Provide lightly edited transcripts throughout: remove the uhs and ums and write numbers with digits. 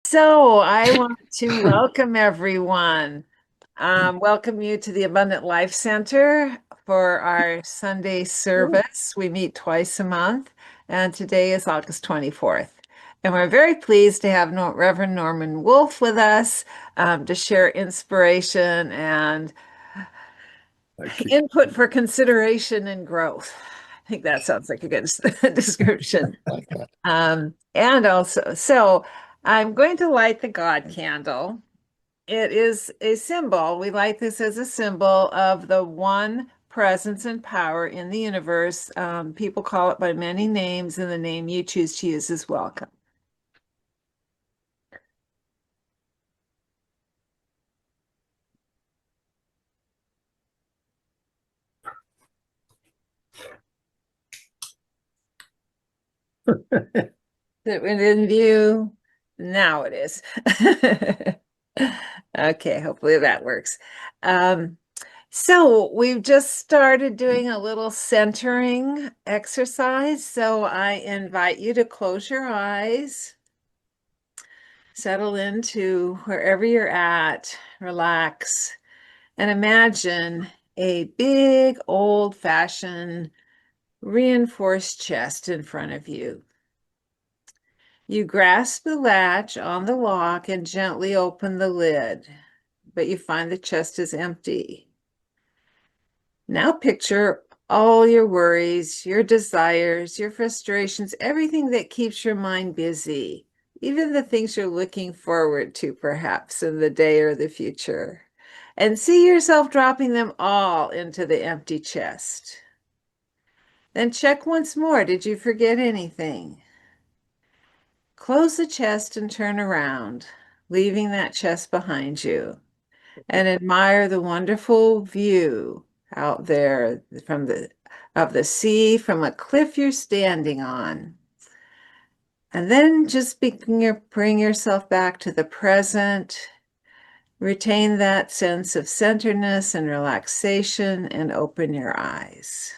So I want to welcome everyone. Welcome you to the Abundant Life Center for our Sunday service. We meet twice a month, and today is August 24th. And we're very pleased to have Reverend Norman Wolfe with us to share inspiration and input for consideration and growth. I think that sounds like a good description. Like that. And also, so I'm going to light the God candle. It is a symbol. We light this as a symbol of the one presence and power in the universe. People call it by many names, and the name you choose to use is welcome. Is it in view? Now it is. Okay, hopefully that works. Um, so we've just started doing a little centering exercise. So I invite you to close your eyes, settle into wherever you're at, relax, and imagine a big old-fashioned reinforced chest in front of you. You grasp the latch on the lock and gently open the lid, but you find the chest is empty. Now picture all your worries, your desires, your frustrations, everything that keeps your mind busy, even the things you're looking forward to, perhaps in the day or the future. And see yourself dropping them all into the empty chest. Then check once more. Did you forget anything? Close the chest and turn around, leaving that chest behind you, and admire the wonderful view out there from the of the sea from a cliff you're standing on. And then just bring yourself back to the present. Retain that sense of centeredness and relaxation and open your eyes.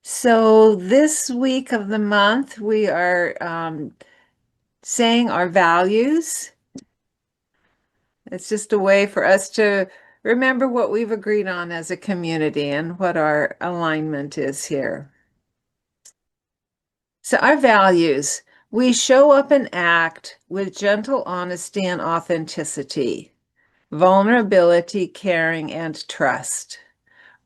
So this week of the month, we are saying our values. It's just a way for us to remember what we've agreed on as a community and what our alignment is here. So, our values, we show up and act with gentle honesty and authenticity, vulnerability, caring, and trust,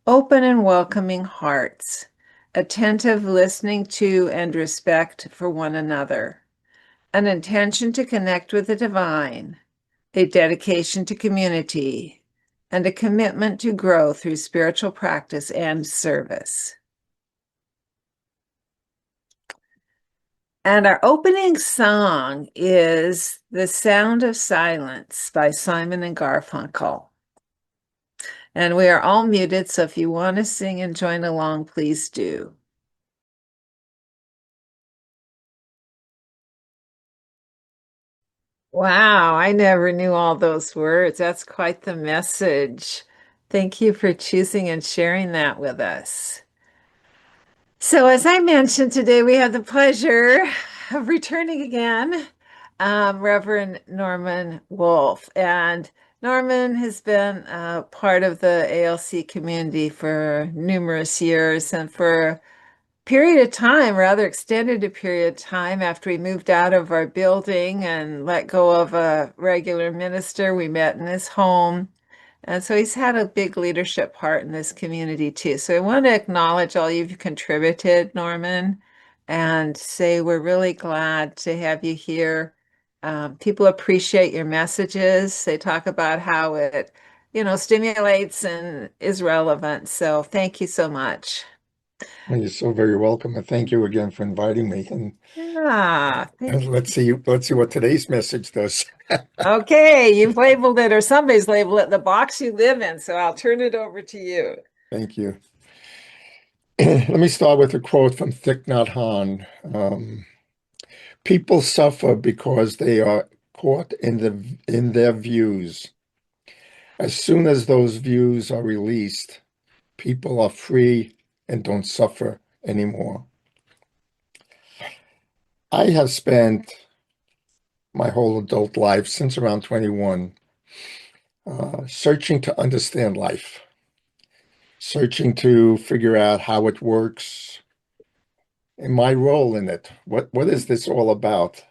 open and welcoming hearts, attentive listening to and respect for one another, an intention to connect with the divine, a dedication to community, and a commitment to grow through spiritual practice and service. And our opening song is The Sound of Silence by Simon and Garfunkel. And we are all muted, so if you want to sing and join along, please do. Wow, I never knew all those words. That's quite the message. Thank you for choosing and sharing that with us. So, as I mentioned today, we have the pleasure of returning again, Reverend Norman Wolfe. And Norman has been part of the ALC community for numerous years and for period of time, rather extended a period of time after we moved out of our building and let go of a regular minister. We met in his home. And so he's had a big leadership part in this community too. So I want to acknowledge all you've contributed, Norman, and say we're really glad to have you here. People appreciate your messages. They talk about how it, stimulates and is relevant. So thank you so much. Well, you're so very welcome, and thank you again for inviting me. Yeah, And thank you. let's see what today's message does. Okay, you've labeled it, or somebody's labeled it the box you live in. So I'll turn it over to you. Thank you. Let me start with a quote from Thich Nhat Hanh. People suffer because they are caught in their views. As soon as those views are released, people are free and don't suffer anymore. I have spent my whole adult life since around 21 searching to understand life, searching to figure out how it works and my role in it. What is this all about?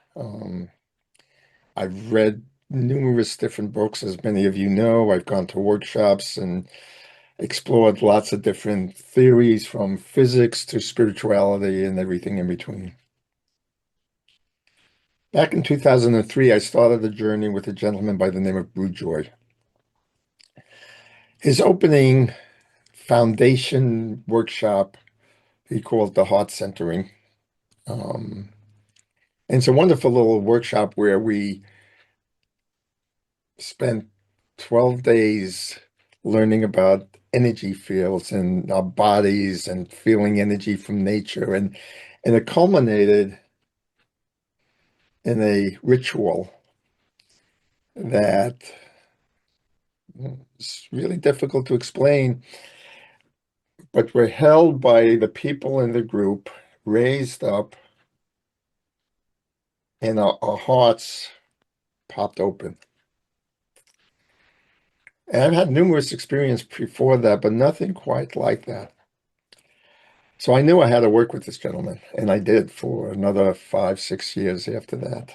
I've read numerous different books, as many of you know. I've gone to workshops and explored lots of different theories from physics to spirituality and everything in between. Back in 2003, I started a journey with a gentleman by the name of Brew Joy. His opening foundation workshop, he called the heart centering. Um, and it's a wonderful little workshop where we spent 12 days learning about energy fields and our bodies and feeling energy from nature. And it culminated in a ritual that is really difficult to explain, but we're held by the people in the group, raised up, and our hearts popped open. And I've had numerous experiences before that, but nothing quite like that. So I knew I had to work with this gentleman, and I did for another 5, 6 years after that.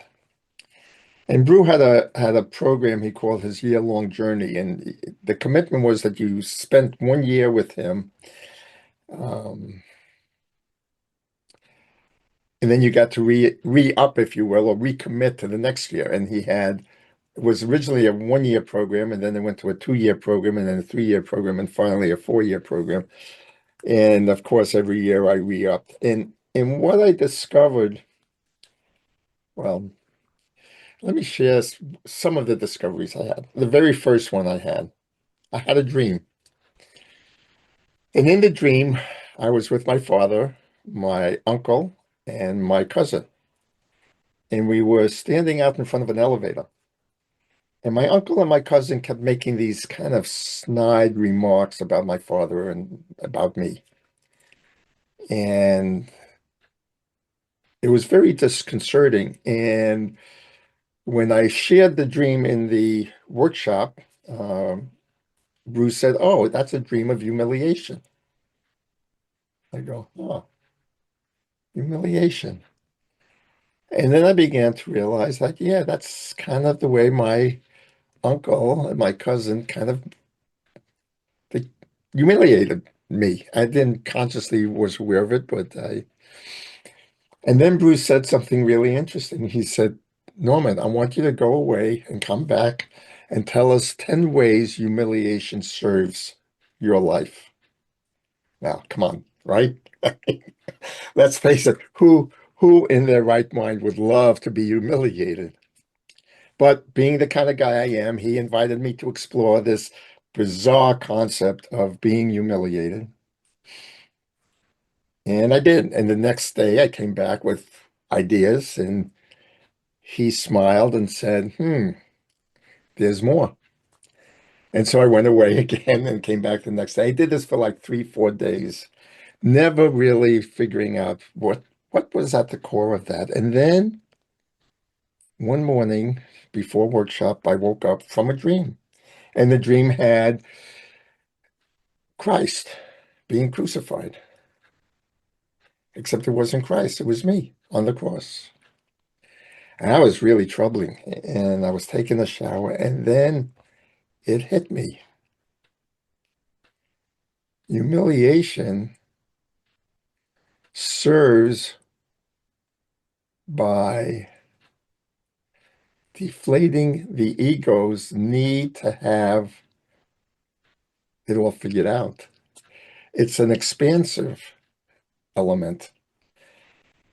And Brew had a program he called his year-long journey, and the commitment was that you spent 1 year with him, um, and then you got to re-up, if you will, or recommit to the next year. And it was originally a 1 year program, and then it went to a 2 year program, and then a 3 year program, and finally a 4 year program. And of course, every year I re-upped. And what I discovered, well, let me share some of the discoveries I had. The very first one I had a dream. And in the dream, I was with my father, my uncle, and my cousin. And we were standing out in front of an elevator. And my uncle and my cousin kept making these kind of snide remarks about my father and about me. And it was very disconcerting. And when I shared the dream in the workshop, Bruce said, "Oh, that's a dream of humiliation." I go, "Oh, humiliation." And then I began to realize that, yeah, that's kind of the way my uncle and my cousin kind of they humiliated me. I didn't consciously was aware of it, but and then Bruce said something really interesting. He said, "Norman, I want you to go away and come back and tell us 10 ways humiliation serves your life." Now, come on, right? Let's face it, who in their right mind would love to be humiliated? But being the kind of guy I am, he invited me to explore this bizarre concept of being humiliated. And I did. And the next day I came back with ideas and he smiled and said, there's more. And so I went away again and came back the next day. I did this for like 3, 4 days, never really figuring out what was at the core of that. And then one morning before workshop, I woke up from a dream. And the dream had Christ being crucified, except it wasn't Christ, it was me on the cross. And that was really troubling. And I was taking a shower, and then it hit me. Humiliation serves by deflating the ego's need to have it all figured out. It's an expansive element.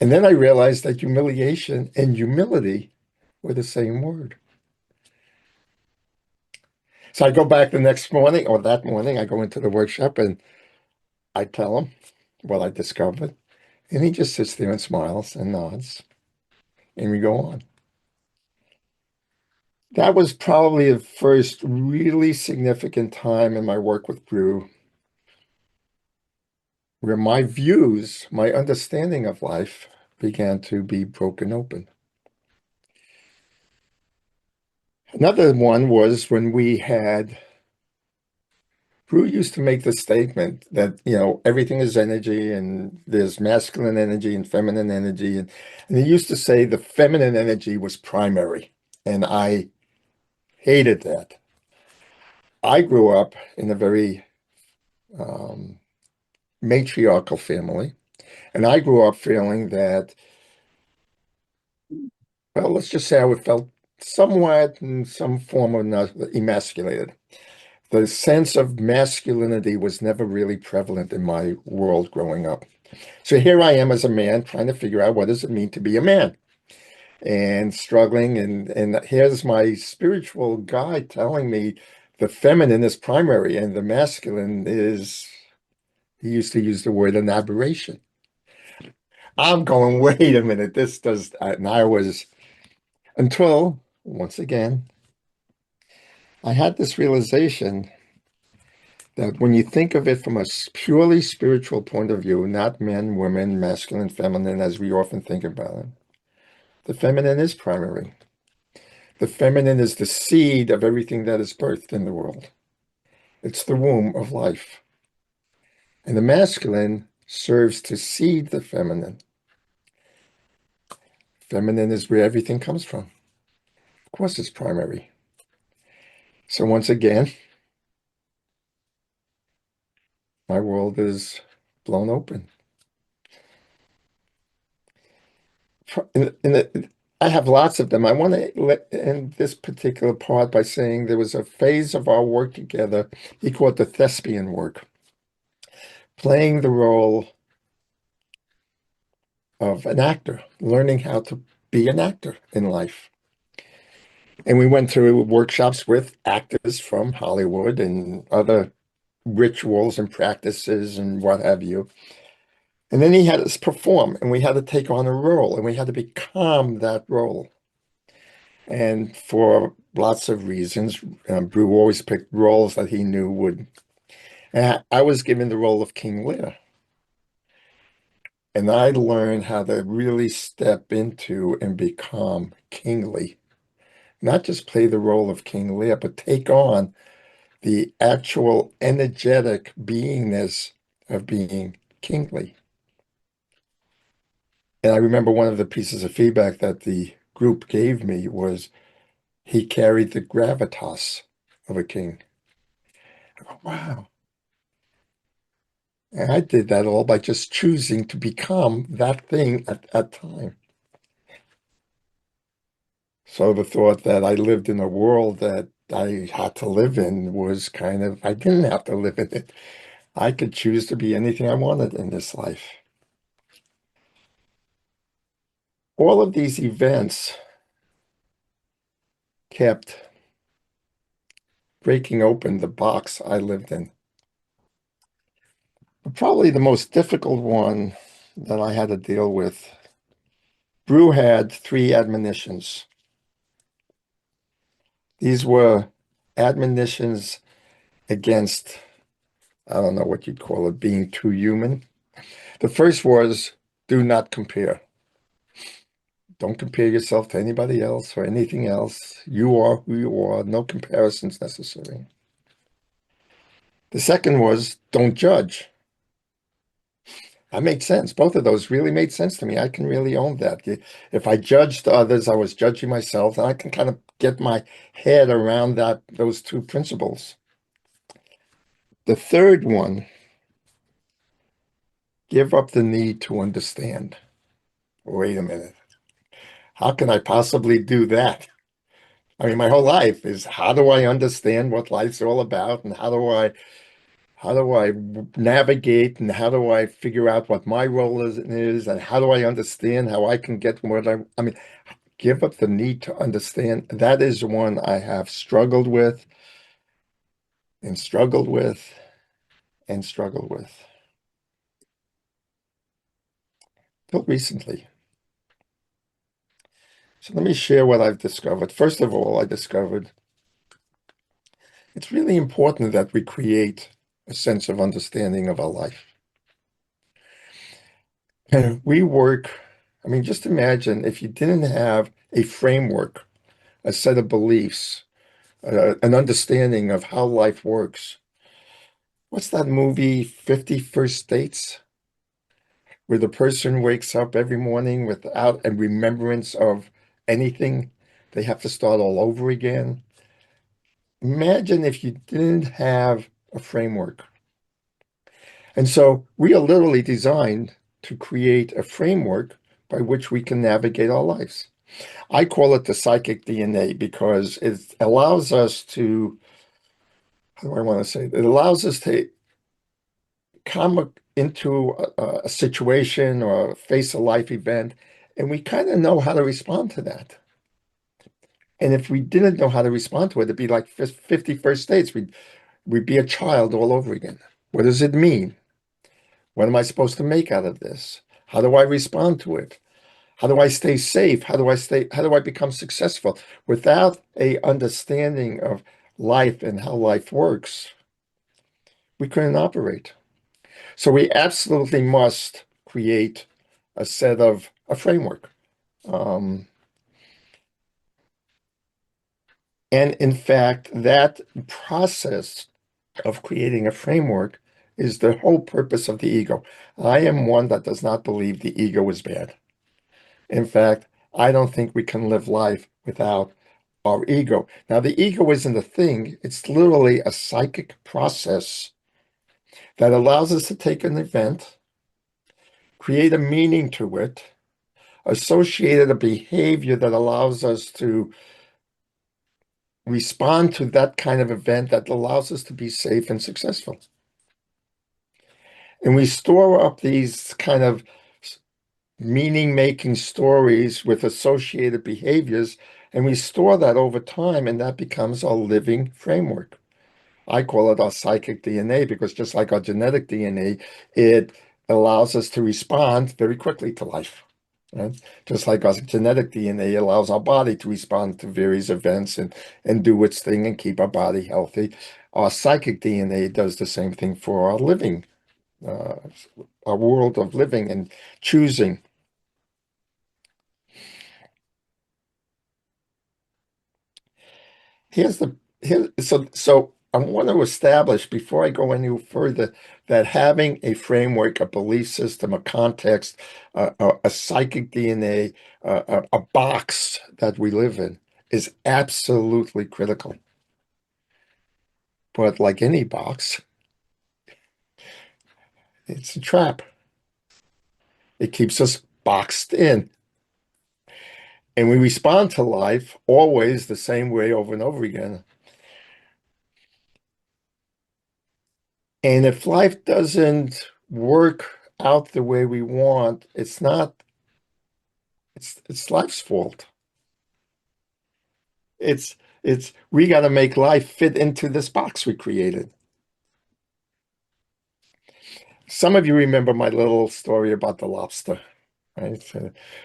And then I realized that humiliation and humility were the same word. So I go back the next morning, or that morning, I go into the workshop and I tell him what I discovered. And he just sits there and smiles and nods, and we go on. That was probably the first really significant time in my work with Brew where my views, my understanding of life began to be broken open. Another one was when we had, Drew used to make the statement that, everything is energy and there's masculine energy and feminine energy. And he used to say the feminine energy was primary. And I hated that. I grew up in a very um, matriarchal family. And I grew up feeling that, well, let's just say I would felt somewhat in some form or another emasculated. The sense of masculinity was never really prevalent in my world growing up. So here I am as a man trying to figure out what does it mean to be a man and struggling. And here's my spiritual guide telling me the feminine is primary and the masculine is, he used to use the word an aberration. I'm going, wait a minute, this does, and I was, until once again, I had this realization that when you think of it from a purely spiritual point of view, not men, women, masculine, feminine, as we often think about it, the feminine is primary. The feminine is the seed of everything that is birthed in the world. It's the womb of life. And the masculine serves to seed the feminine. Feminine is where everything comes from. Of course, it's primary. So once again, my world is blown open. I have lots of them. I want to end this particular part by saying there was a phase of our work together. He called it the thespian work, playing the role of an actor, learning how to be an actor in life. And we went through workshops with actors from Hollywood and other rituals and practices and what have you. And then he had us perform, and we had to take on a role, and we had to become that role. And for lots of reasons, Brew always picked roles that he knew would. And I was given the role of King Lear. And I learned how to really step into and become kingly, not just play the role of King Lear, but take on the actual energetic beingness of being kingly. And I remember one of the pieces of feedback that the group gave me was he carried the gravitas of a king. I go, wow. And I did that all by just choosing to become that thing at that time. So the thought that I lived in a world that I had to live in was kind of, I didn't have to live in it. I could choose to be anything I wanted in this life. All of these events kept breaking open the box I lived in. But probably the most difficult one that I had to deal with, Brew had three admonitions. These were admonitions against, I don't know what you'd call it, being too human. The first was, do not compare. Don't compare yourself to anybody else or anything else. You are who you are. No comparisons necessary. The second was, don't judge. That made sense. Both of those really made sense to me. I can really own that. If I judged others, I was judging myself, and I can kind of get my head around those two principles. The third one, give up the need to understand. Wait a minute. How can I possibly do that? I mean, my whole life is how do I understand what life's all about and how do I navigate and how do I figure out what my role is and how do I understand how I can get what I mean, give up the need to understand. That is one I have struggled with and struggled with and struggled with till recently. So let me share what I've discovered. First of all, I discovered it's really important that we create a sense of understanding of our life. And we work, I mean, just imagine if you didn't have a framework, a set of beliefs, an understanding of how life works. What's that movie, 50 First Dates, where the person wakes up every morning without a remembrance of anything? They have to start all over again. Imagine if you didn't have a framework. And so we are literally designed to create a framework by which we can navigate our lives. I call it the psychic DNA because it allows us to, how do I want to say it? It allows us to come into a situation or face a life event, and we kind of know how to respond to that. And if we didn't know how to respond to it, it'd be like 50 First Dates. We'd be a child all over again. What does it mean? What am I supposed to make out of this? How do I respond to it? How do I stay safe? How do I become successful? Without a understanding of life and how life works, we couldn't operate. So we absolutely must create a framework. Um, and in fact, that process of creating a framework is the whole purpose of the ego. I am one that does not believe the ego is bad. In fact, I don't think we can live life without our ego. Now, the ego isn't a thing, it's literally a psychic process that allows us to take an event, create a meaning to it, associate a behavior that allows us to respond to that kind of event that allows us to be safe and successful. And we store up these kind of meaning-making stories with associated behaviors, and we store that over time, and that becomes our living framework. I call it our psychic DNA because just like our genetic DNA, it allows us to respond very quickly to life. Right? Just like our genetic DNA allows our body to respond to various events and do its thing and keep our body healthy. Our psychic DNA does the same thing for our living, uh, our world of living and choosing. Here's the here so I want to establish before I go any further that having a framework, a belief system, a context, a psychic DNA, a box that we live in is absolutely critical. But like any box, it's a trap. It keeps us boxed in. And we respond to life always the same way over and over again. And if life doesn't work out the way we want, it's life's fault. It's we got to make life fit into this box we created. Some of you remember my little story about the lobster, right?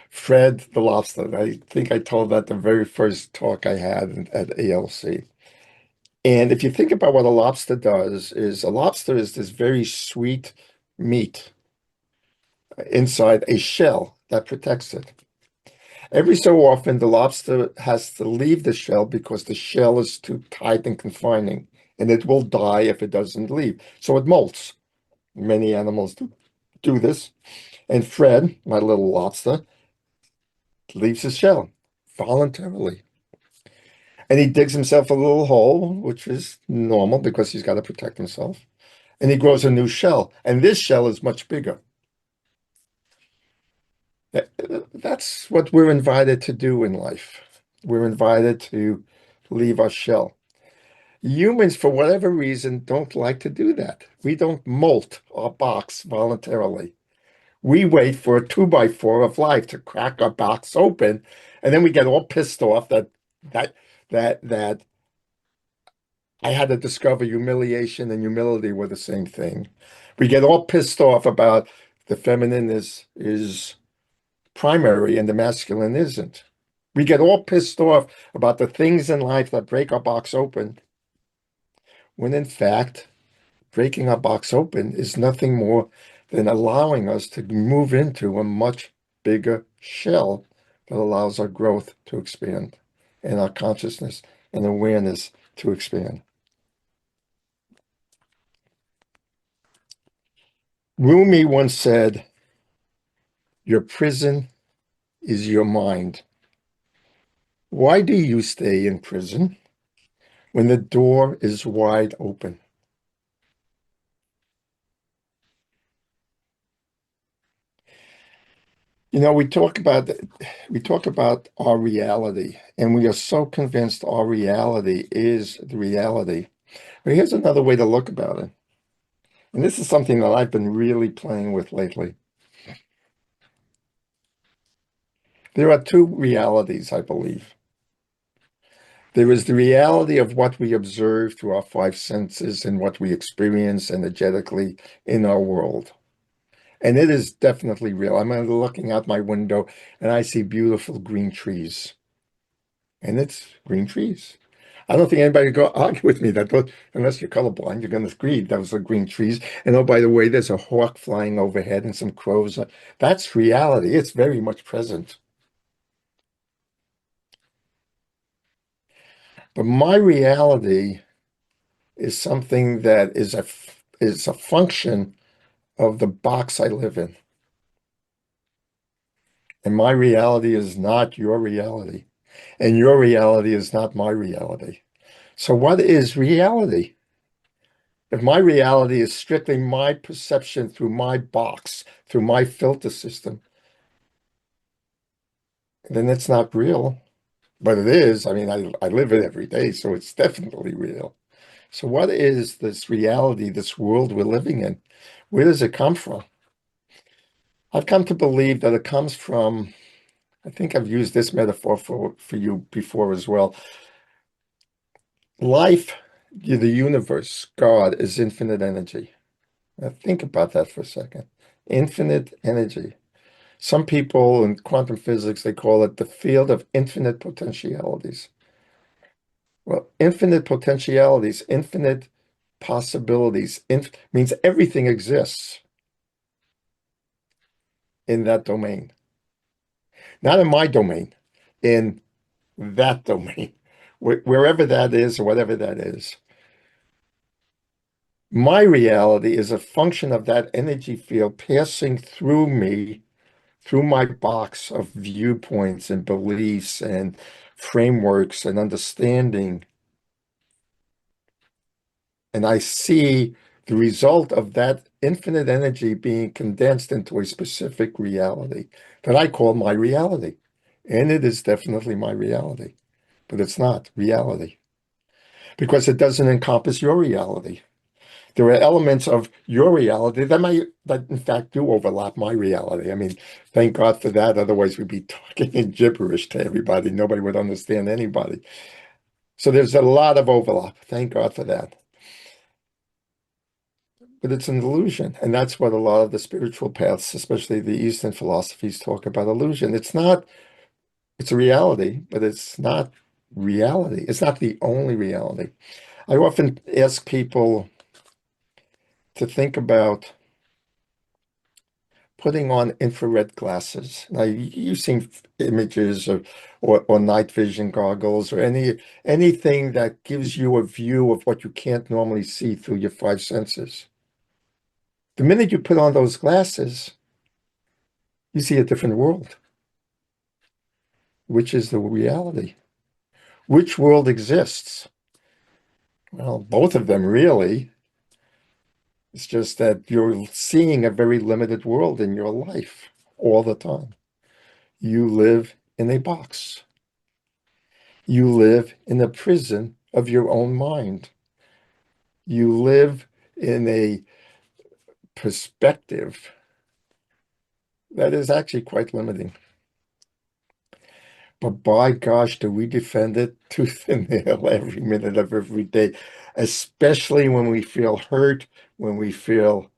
Fred the lobster. I think I told that the very first talk I had at ALC. And if you think about what a lobster does, is a lobster is this very sweet meat inside a shell that protects it. Every so often, the lobster has to leave the shell because the shell is too tight and confining, and it will die if it doesn't leave. So it molts. Many animals do this. And Fred, my little lobster, leaves his shell voluntarily. And he digs himself a little hole, which is normal because he's got to protect himself. And he grows a new shell. And this shell is much bigger. That's what we're invited to do in life. We're invited to leave our shell. Humans, for whatever reason, don't like to do that. We don't molt our box voluntarily. We wait for a two by four of life to crack our box open, and then we get all pissed off that that I had to discover humiliation and humility were the same thing. We get all pissed off about the feminine is primary and the masculine isn't. We get all pissed off about the things in life that break our box open, when in fact, breaking our box open is nothing more then allowing us to move into a much bigger shell that allows our growth to expand and our consciousness and awareness to expand. Rumi once said, "Your prison is your mind." Why do you stay in prison when the door is wide open? You know, we talk about our reality, and we are so convinced our reality is the reality. But here's another way to look about it. And this is something that I've been really playing with lately. There are two realities, I believe. There is the reality of what we observe through our five senses and what we experience energetically in our world. And it is definitely real. I'm looking out my window and I see beautiful green trees. And it's green trees. I don't think anybody go argue with me that unless you're colorblind, you're going to agree those are green trees. And oh, by the way, there's a hawk flying overhead and some crows. That's reality. It's very much present. But my reality is something that is a function of the box I live in. And my reality is not your reality. And your reality is not my reality. So what is reality? If my reality is strictly my perception through my box, through my filter system, then it's not real. But it is. I mean, I live it every day, so it's definitely real. So what is this reality, this world we're living in? Where does it come from? I've come to believe that it comes from, I think I've used this metaphor for you before as well. Life, the universe, God is infinite energy. Now think about that for a second. Infinite energy. Some people in quantum physics, they call it the field of infinite potentialities. Well, infinite potentialities, infinite possibilities, means everything exists in that domain. Not in my domain, in that domain, wherever that is or whatever that is. My reality is a function of that energy field passing through me, through my box of viewpoints and beliefs and frameworks and understanding. And I see the result of that infinite energy being condensed into a specific reality that I call my reality. And it is definitely my reality, but it's not reality because it doesn't encompass your reality. There are elements of your reality that in fact do overlap my reality. I mean, thank God for that. Otherwise, we'd be talking in gibberish to everybody. Nobody would understand anybody. So there's a lot of overlap. Thank God for that. But it's an illusion. And that's what a lot of the spiritual paths, especially the Eastern philosophies, talk about illusion. It's a reality, but it's not reality. It's not the only reality. I often ask people to think about putting on infrared glasses. Now, you've seen images or night vision goggles or anything that gives you a view of what you can't normally see through your five senses. The minute you put on those glasses, you see a different world, which is the reality. Which world exists? Well, both of them really. It's just that you're seeing a very limited world in your life all the time. You live in a box. You live in a prison of your own mind. You live in a perspective that is actually quite limiting. But by gosh, do we defend it tooth and nail every minute of every day, especially when we feel hurt, when we feel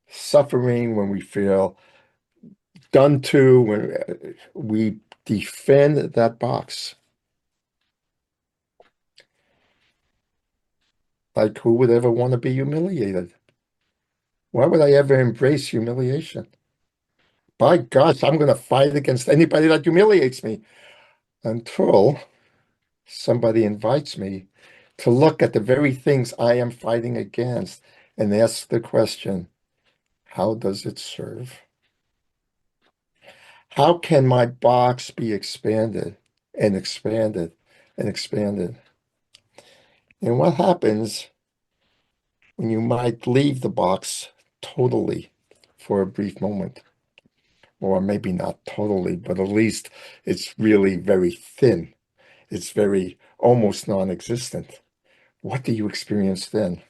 suffering, when we feel done to, when we defend that box. Like who would ever want to be humiliated? Why would I ever embrace humiliation? By gosh, I'm going to fight against anybody that humiliates me until somebody invites me to look at the very things I am fighting against and ask the question, how does it serve? How can my box be expanded and expanded and expanded? And what happens when you might leave the box totally for a brief moment? Or maybe not totally, but at least it's really very thin. It's very almost non-existent. What do you experience then?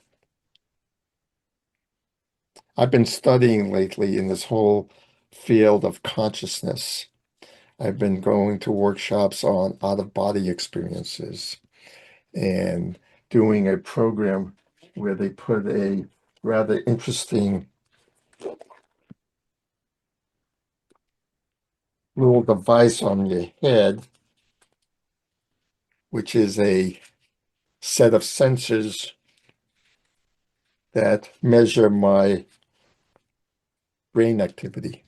I've been studying lately in this whole field of consciousness. I've been going to workshops on out-of-body experiences and doing a program where they put a rather interesting little device on your head, which is a set of sensors that measure my brain activity.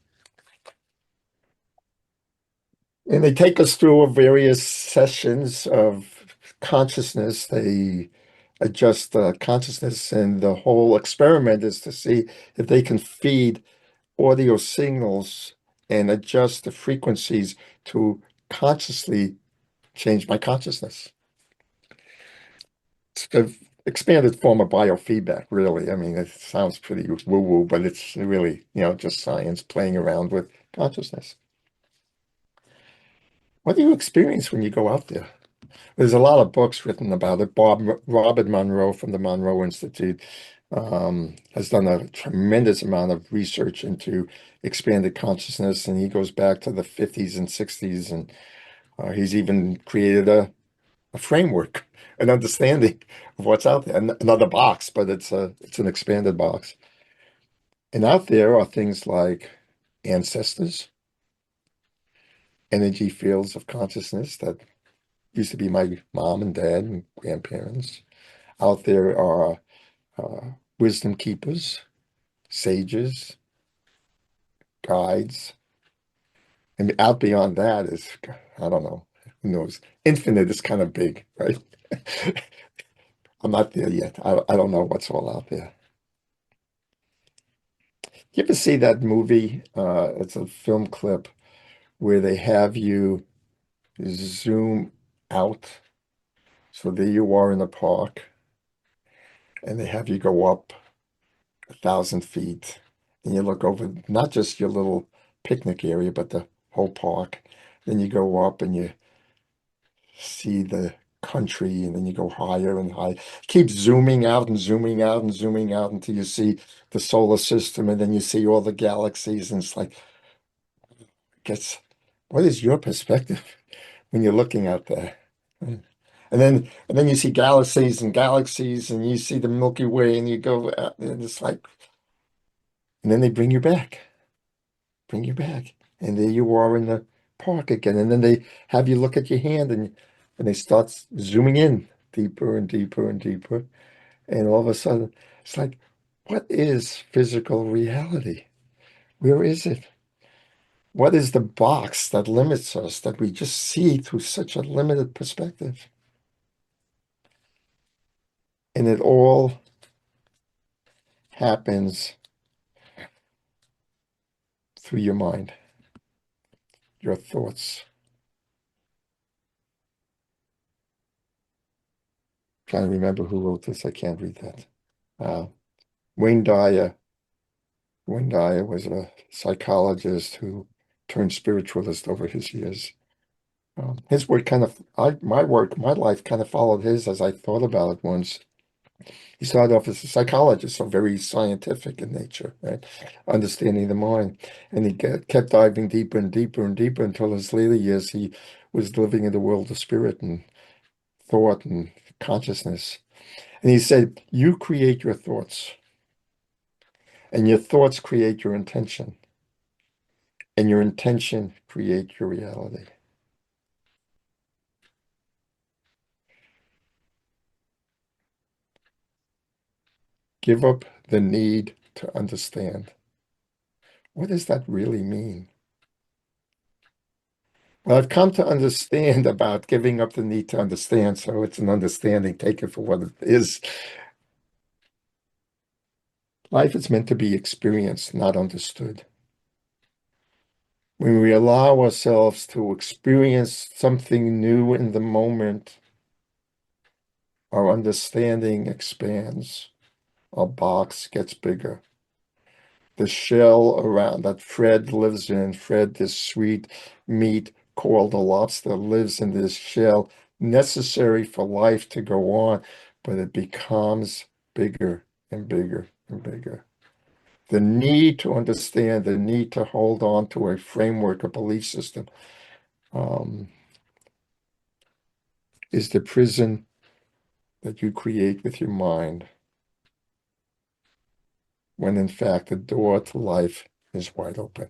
And they take us through various sessions of consciousness. They adjust consciousness, and the whole experiment is to see if they can feed audio signals and adjust the frequencies to consciously change my consciousness. It's the expanded form of biofeedback, really. I mean, it sounds pretty woo-woo, but it's really, just science playing around with consciousness. What do you experience when you go out there? There's a lot of books written about it. Robert Monroe from the Monroe Institute has done a tremendous amount of research into expanded consciousness, and he goes back to the 50s and 60s, and he's even created a framework, an understanding of what's out there. Another box, but it's an expanded box. And out there are things like ancestors, energy fields of consciousness that used to be my mom and dad and grandparents. Out there are wisdom keepers, sages, guides. And out beyond that is, I don't know, who knows? Infinite is kind of big, right? I'm not there yet. I don't know what's all out there. You ever see that movie? It's a film clip where they have you zoom out. So there you are in the park, and they have you go up 1,000 feet, and you look over not just your little picnic area, but the whole park. Then you go up and you see the country, and then you go higher and higher. Keep zooming out and zooming out and zooming out until you see the solar system, and then you see all the galaxies, and it's like, guess, what is your perspective when you're looking out there? And then you see galaxies, and you see the Milky Way, and you go out, and it's like, and then they bring you back, and there you are in the park again. And then they have you look at your hand, and they start zooming in deeper and deeper and deeper. And all of a sudden, it's like, what is physical reality? Where is it? What is the box that limits us, that we just see through such a limited perspective? And it all happens through your mind, your thoughts. Trying to remember who wrote this. I can't read that. Uh, Wayne Dyer. Wayne Dyer was a psychologist who turned spiritualist over his years. His work kind of, my life kind of followed his as I thought about it once. He started off as a psychologist, so very scientific in nature, right? Understanding the mind. And he kept diving deeper and deeper and deeper until his later years, he was living in the world of spirit and thought and consciousness. And he said, you create your thoughts, and your thoughts create your intention, and your intention create your reality. Give up the need to understand. What does that really mean? Well, I've come to understand about giving up the need to understand, so it's an understanding. Take it for what it is. Life is meant to be experienced, not understood. When we allow ourselves to experience something new in the moment, our understanding expands. Our box gets bigger. The shell around that Fred lives in, Fred, this sweet meat called a lobster, lives in this shell, necessary for life to go on, but it becomes bigger and bigger and bigger. The need to understand, the need to hold on to a framework, a belief system, is the prison that you create with your mind, when in fact the door to life is wide open.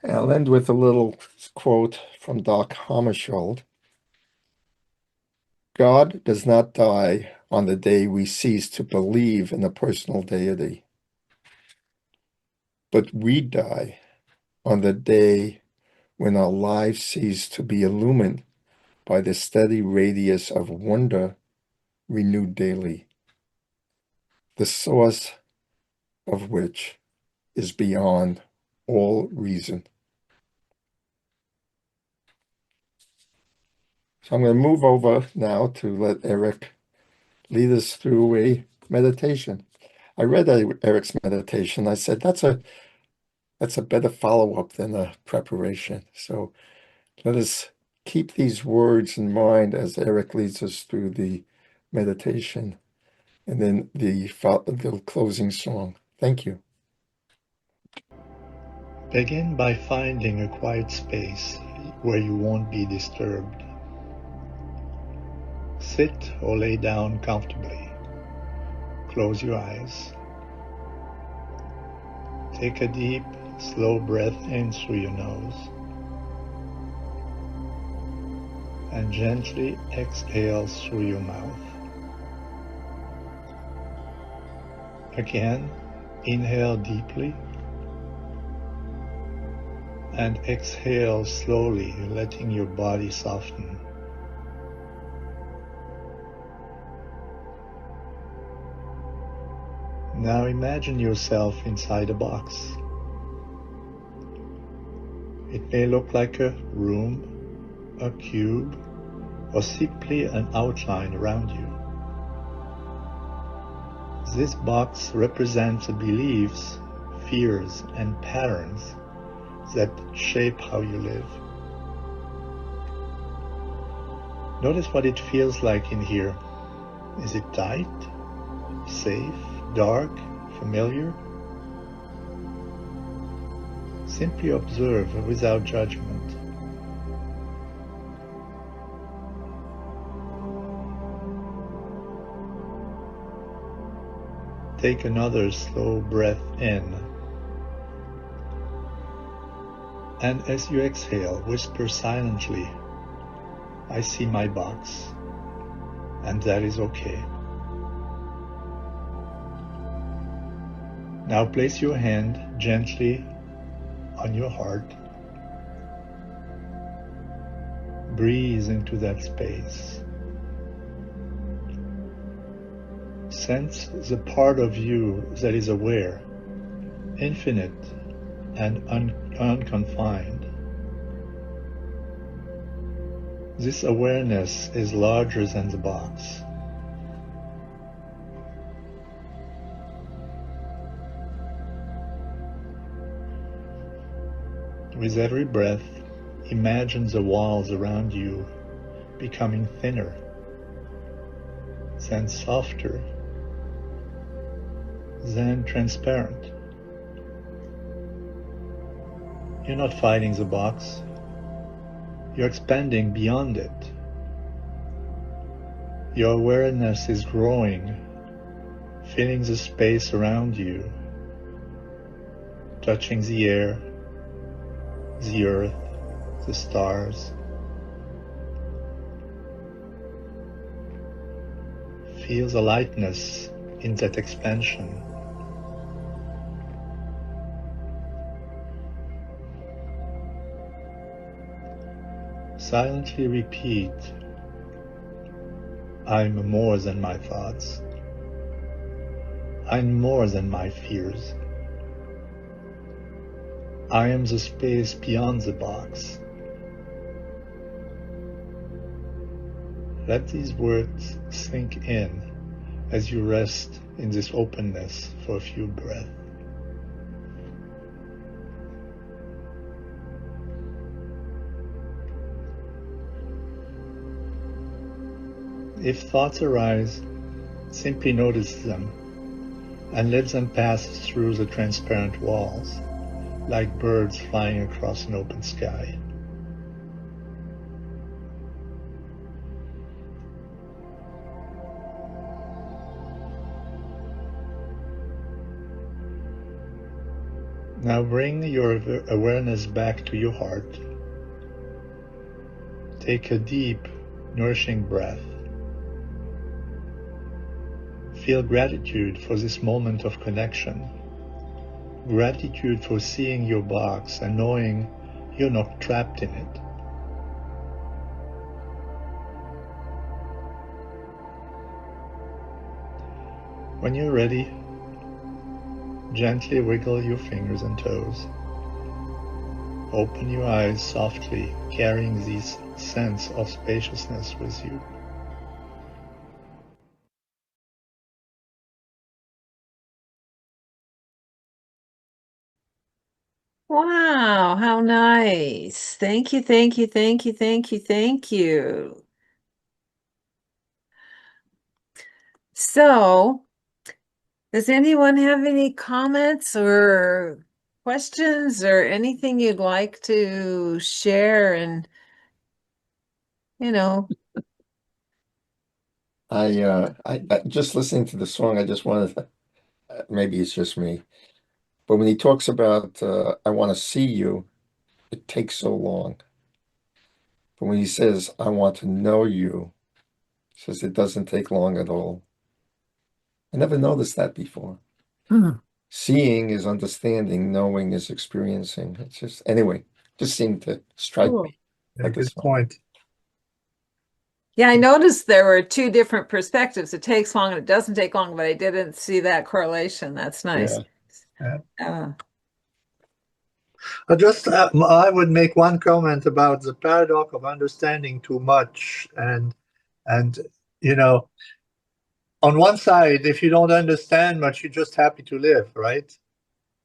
And I'll end with a little quote from Doc Hammarskjöld. God does not die on the day we cease to believe in a personal deity, but we die on the day when our lives cease to be illumined by the steady radius of wonder renewed daily, the source of which is beyond all reason. So I'm going to move over now to let Eric lead us through a meditation. I read Eric's meditation. I said, that's a better follow-up than a preparation. So let us keep these words in mind as Eric leads us through the meditation and then the closing song. Thank you. Begin by finding a quiet space where you won't be disturbed. Sit or lay down comfortably. Close your eyes. Take a deep, slow breath in through your nose and gently exhale through your mouth. Again, inhale deeply and exhale slowly, letting your body soften. Now imagine yourself inside a box. It may look like a room, a cube, or simply an outline around you. This box represents the beliefs, fears, and patterns that shape how you live. Notice what it feels like in here. Is it tight, safe, dark, familiar? Simply observe without judgment. Take another slow breath in. And as you exhale, whisper silently, I see my box, and that is okay. Now place your hand gently on your heart. Breathe into that space. Sense the part of you that is aware, infinite, and unconfined. This awareness is larger than the box. With every breath, imagine the walls around you becoming thinner, then softer, then transparent. You're not fighting the box. You're expanding beyond it. Your awareness is growing, filling the space around you, touching the air, the earth, the stars. feels a lightness in that expansion. Silently repeat, I'm more than my thoughts. I'm more than my fears. I am the space beyond the box. Let these words sink in as you rest in this openness for a few breaths. If thoughts arise, simply notice them and let them pass through the transparent walls, like birds flying across an open sky. Now bring your awareness back to your heart. Take a deep, nourishing breath. Feel gratitude for this moment of connection. Gratitude for seeing your box and knowing you're not trapped in it. When you're ready, gently wiggle your fingers and toes. Open your eyes softly, carrying this sense of spaciousness with you. Wow, how nice. Thank you, thank you, thank you, thank you, thank you. So, does anyone have any comments or questions or anything you'd like to share? And, you know, I just listening to the song, I just wanted to, maybe it's just me, but when he talks about I want to see you, it takes so long. But when he says I want to know you, he says it doesn't take long at all. I never noticed that before. Seeing is understanding, knowing is experiencing. It's just anyway, just seemed to strike cool. me Yeah, at this good moment. point. Yeah, I noticed there were two different perspectives. It takes long and it doesn't take long, but I didn't see that correlation. That's nice. Yeah. Yeah. I would make one comment about the paradox of understanding too much, and you know, on one side, if you don't understand much, you're just happy to live, right?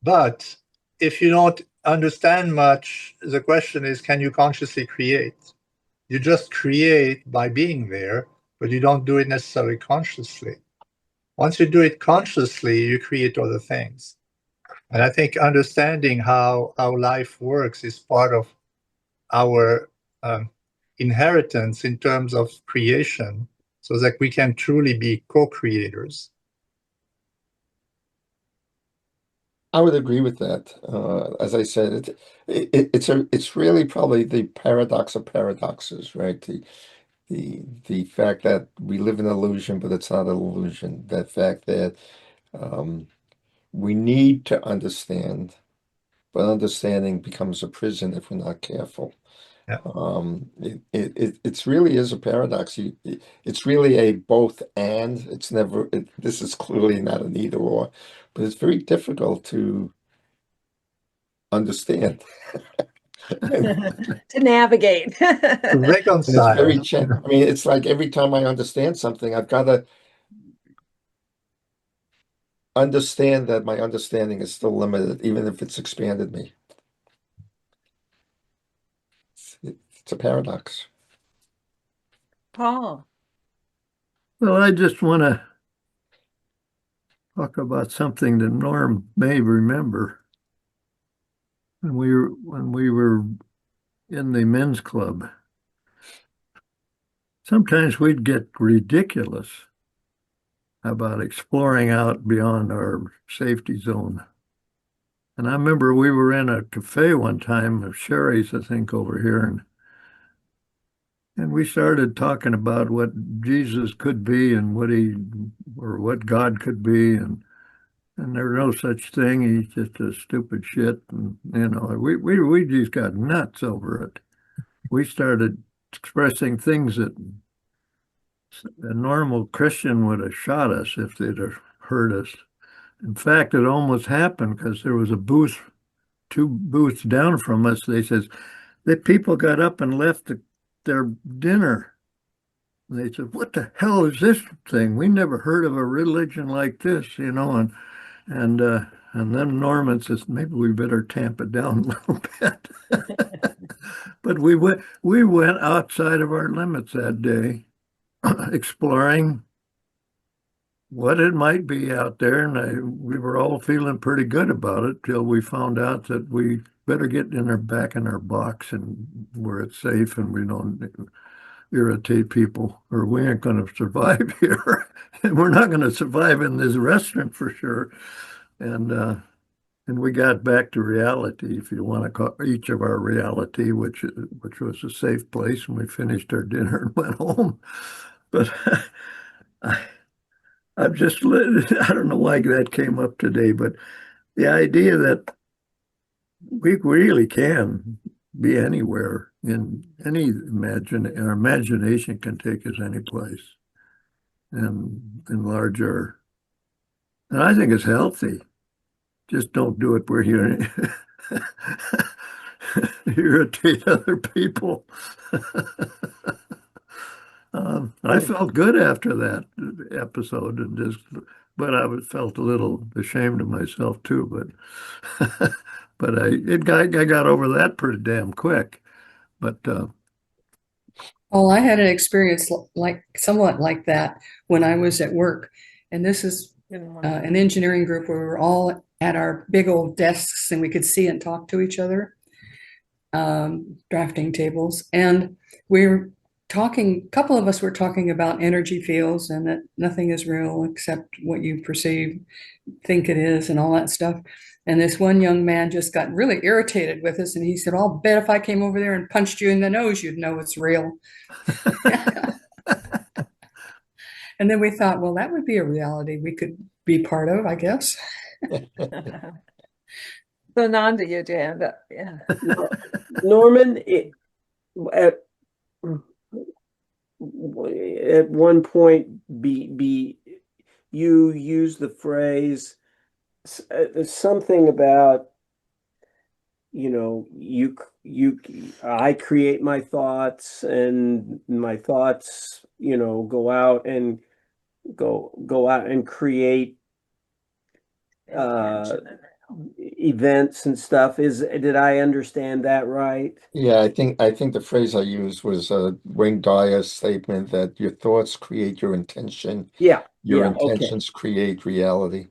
But if you don't understand much, the question is, can you consciously create? You just create by being there, but you don't do it necessarily consciously. Once you do it consciously, you create other things. And I think understanding how life works is part of our inheritance in terms of creation, so that we can truly be co-creators. I would agree with that. As I said, it's really probably the paradox of paradoxes, right? The fact that we live in illusion, but it's not an illusion. That fact that um, we need to understand, but understanding becomes a prison if we're not careful. Yeah. It's really is a paradox. It's really a both and. It's never. This is clearly not an either or, but it's very difficult to understand. To navigate. To And it's very reconcile. I mean, it's like every time I understand something, I've got to understand that my understanding is still limited, even if it's expanded me. It's a paradox. Paul. Well, I just want to talk about something that Norm may remember. When we were in the men's club, sometimes we'd get ridiculous about exploring out beyond our safety zone. And I remember we were in a cafe one time of Sherry's, I think, over here, and And we started talking about what Jesus could be and or what God could be, and there's no such thing. He's just a stupid shit, and we just got nuts over it. We started expressing things that a normal Christian would have shot us if they'd have heard us. In fact, it almost happened because there was a booth, two booths down from us. They says the people got up and left their dinner. And they said, "What the hell is this thing? We never heard of a religion like this, And and then Norman says, maybe we better tamp it down a little bit. But we went outside of our limits that day, exploring what it might be out there, and we were all feeling pretty good about it till we found out that we better get back in our box and where it's safe and we don't irritate people, or we ain't going to survive here, and we're not going to survive in this restaurant for sure. And we got back to reality, if you want to call each of our reality, which was a safe place, and we finished our dinner and went home. But I, I'm just, I don't know why that came up today, but the idea that we really can be anywhere in our imagination can take us any place and enlarge and I think it's healthy. Just don't do it where you irritate other people. I felt good after that episode, but felt a little ashamed of myself too. But but I got over that pretty damn quick. But Well, I had an experience like somewhat like that when I was at work, and this is an engineering group where we were all at our big old desks and we could see and talk to each other, drafting tables, and we were talking. A couple of us were talking about energy fields and that nothing is real except what you think it is, and all that stuff. And this one young man just got really irritated with us, and he said, "I'll bet if I came over there and punched you in the nose, you'd know it's real." And then we thought, well, that would be a reality we could be part of, I guess. So on to you, Dan. Yeah. Norman, at one point, you used the phrase something about, I create my thoughts, and my thoughts, go out and create events and stuff. Did I understand that right? Yeah, I think the phrase I used was Wayne Dyer's statement that your thoughts create your intention. Yeah. Your Yeah. Okay. intentions create reality.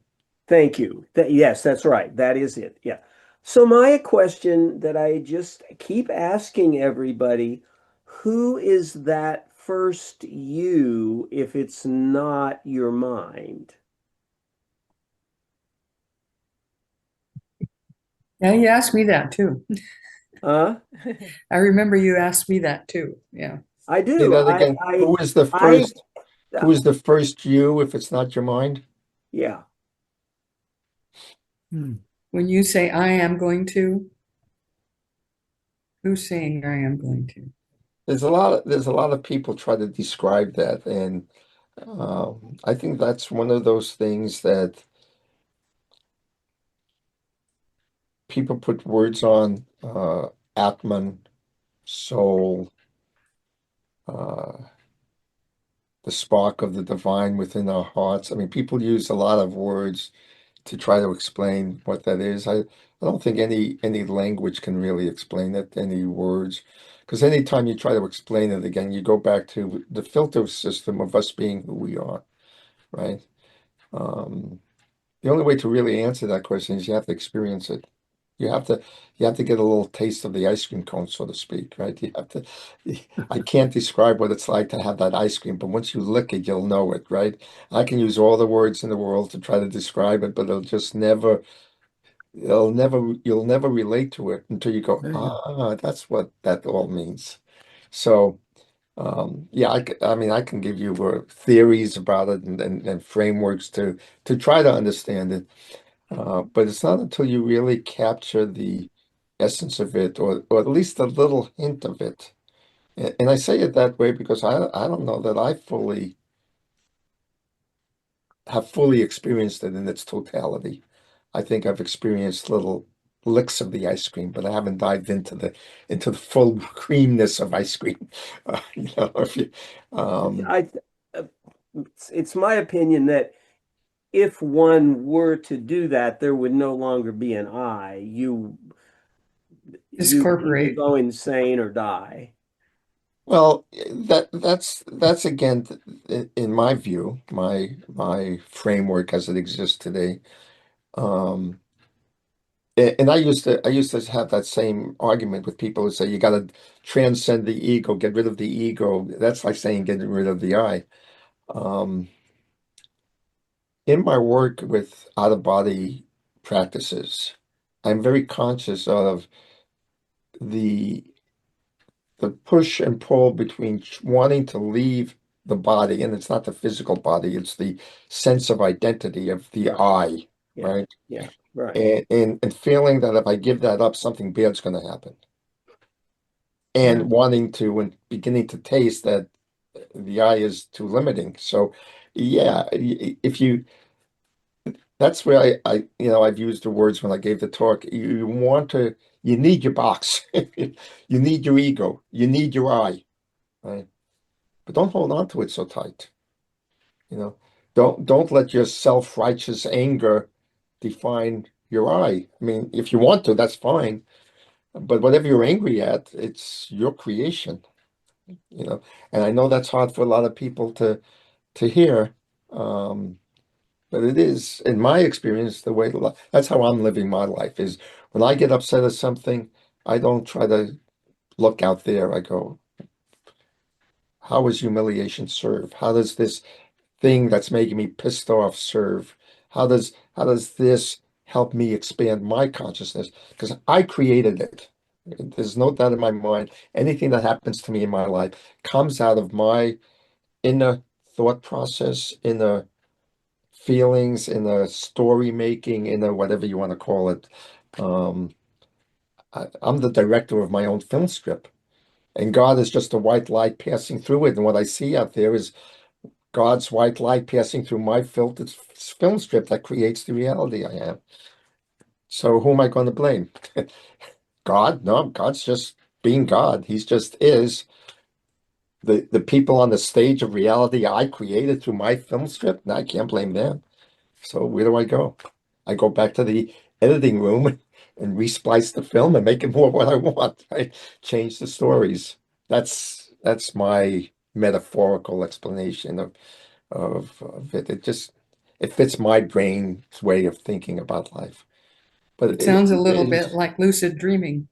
Thank you. Yes, that's right. That is it. Yeah. So my question that I just keep asking everybody, who is that first you if it's not your mind? Yeah, you asked me that too. Huh? I remember you asked me that too. Yeah. I do. Say that again. Who is the first you if it's not your mind? Yeah. When you say I am going to, who's saying I am going to? There's a lot of people try to describe that, and I think that's one of those things that people put words on, Atman, soul, uh, the spark of the divine within our hearts. I mean, people use a lot of words to try to explain what that is. I don't think any language can really explain it, any words, because anytime you try to explain it again, you go back to the filter system of us being who we are, right? The only way to really answer that question is you have to experience it. You have to get a little taste of the ice cream cone, so to speak, right? I can't describe what it's like to have that ice cream, but once you lick it, you'll know it, right? I can use all the words in the world to try to describe it, but you'll never relate to it until you go, that's what that all means. So Yeah, I mean, I can give you theories about it and frameworks to try to understand it. But it's not until you really capture the essence of it, or at least a little hint of it. And I say it that way because I don't know that I have fully experienced it in its totality. I think I've experienced little licks of the ice cream, but I haven't dived into the full creamness of ice cream. You know, if you, I uh, it's my opinion that if one were to do that, there would no longer be an I. You either Discorporate. go insane or die. well, that's again, in my view, my framework as it exists today. Um, and I used to have that same argument with people who say you got to transcend the ego, get rid of the ego. That's like saying getting rid of the I. Um, in my work with out of body practices, I'm very conscious of the the push and pull between wanting to leave the body, and it's not the physical body, it's the sense of identity of the Right. I, Yeah. right? Yeah. Right. And feeling that if I give that up, something bad's going to happen. Yeah. And wanting to and beginning to taste that the I is too limiting. So yeah, if you that's where I've used the words when I gave the talk. You need your box. You need your ego. You need your I, right? But don't hold on to it so tight. You know, don't let your self-righteous anger define your I. I mean, if you want to, that's fine. But whatever you're angry at, it's your creation, you know. And I know that's hard for a lot of people to hear. Um, but it is, in my experience, the way that's how I'm living my life is when I get upset at something, I don't try to look out there. I go, how is humiliation serve? How does this thing that's making me pissed off serve? How does this help me expand my consciousness? Because I created it. There's no doubt in my mind. Anything that happens to me in my life comes out of my inner thought process, inner feelings, inner story making, inner whatever you want to call it. Um, I'm the director of my own film script, and God is just a white light passing through it. And what I see out there is God's white light passing through my filtered film strip that creates the reality I am. So who am I going to blame? God? No, God's just being God. He's just is. The people on the stage of reality I created through my film strip, no, I can't blame them. So where do I go? I go back to the editing room and resplice the film and make it more what I want. I change the stories. That's my metaphorical explanation of it. It fits my brain's way of thinking about life. But It sounds a little it bit like lucid dreaming.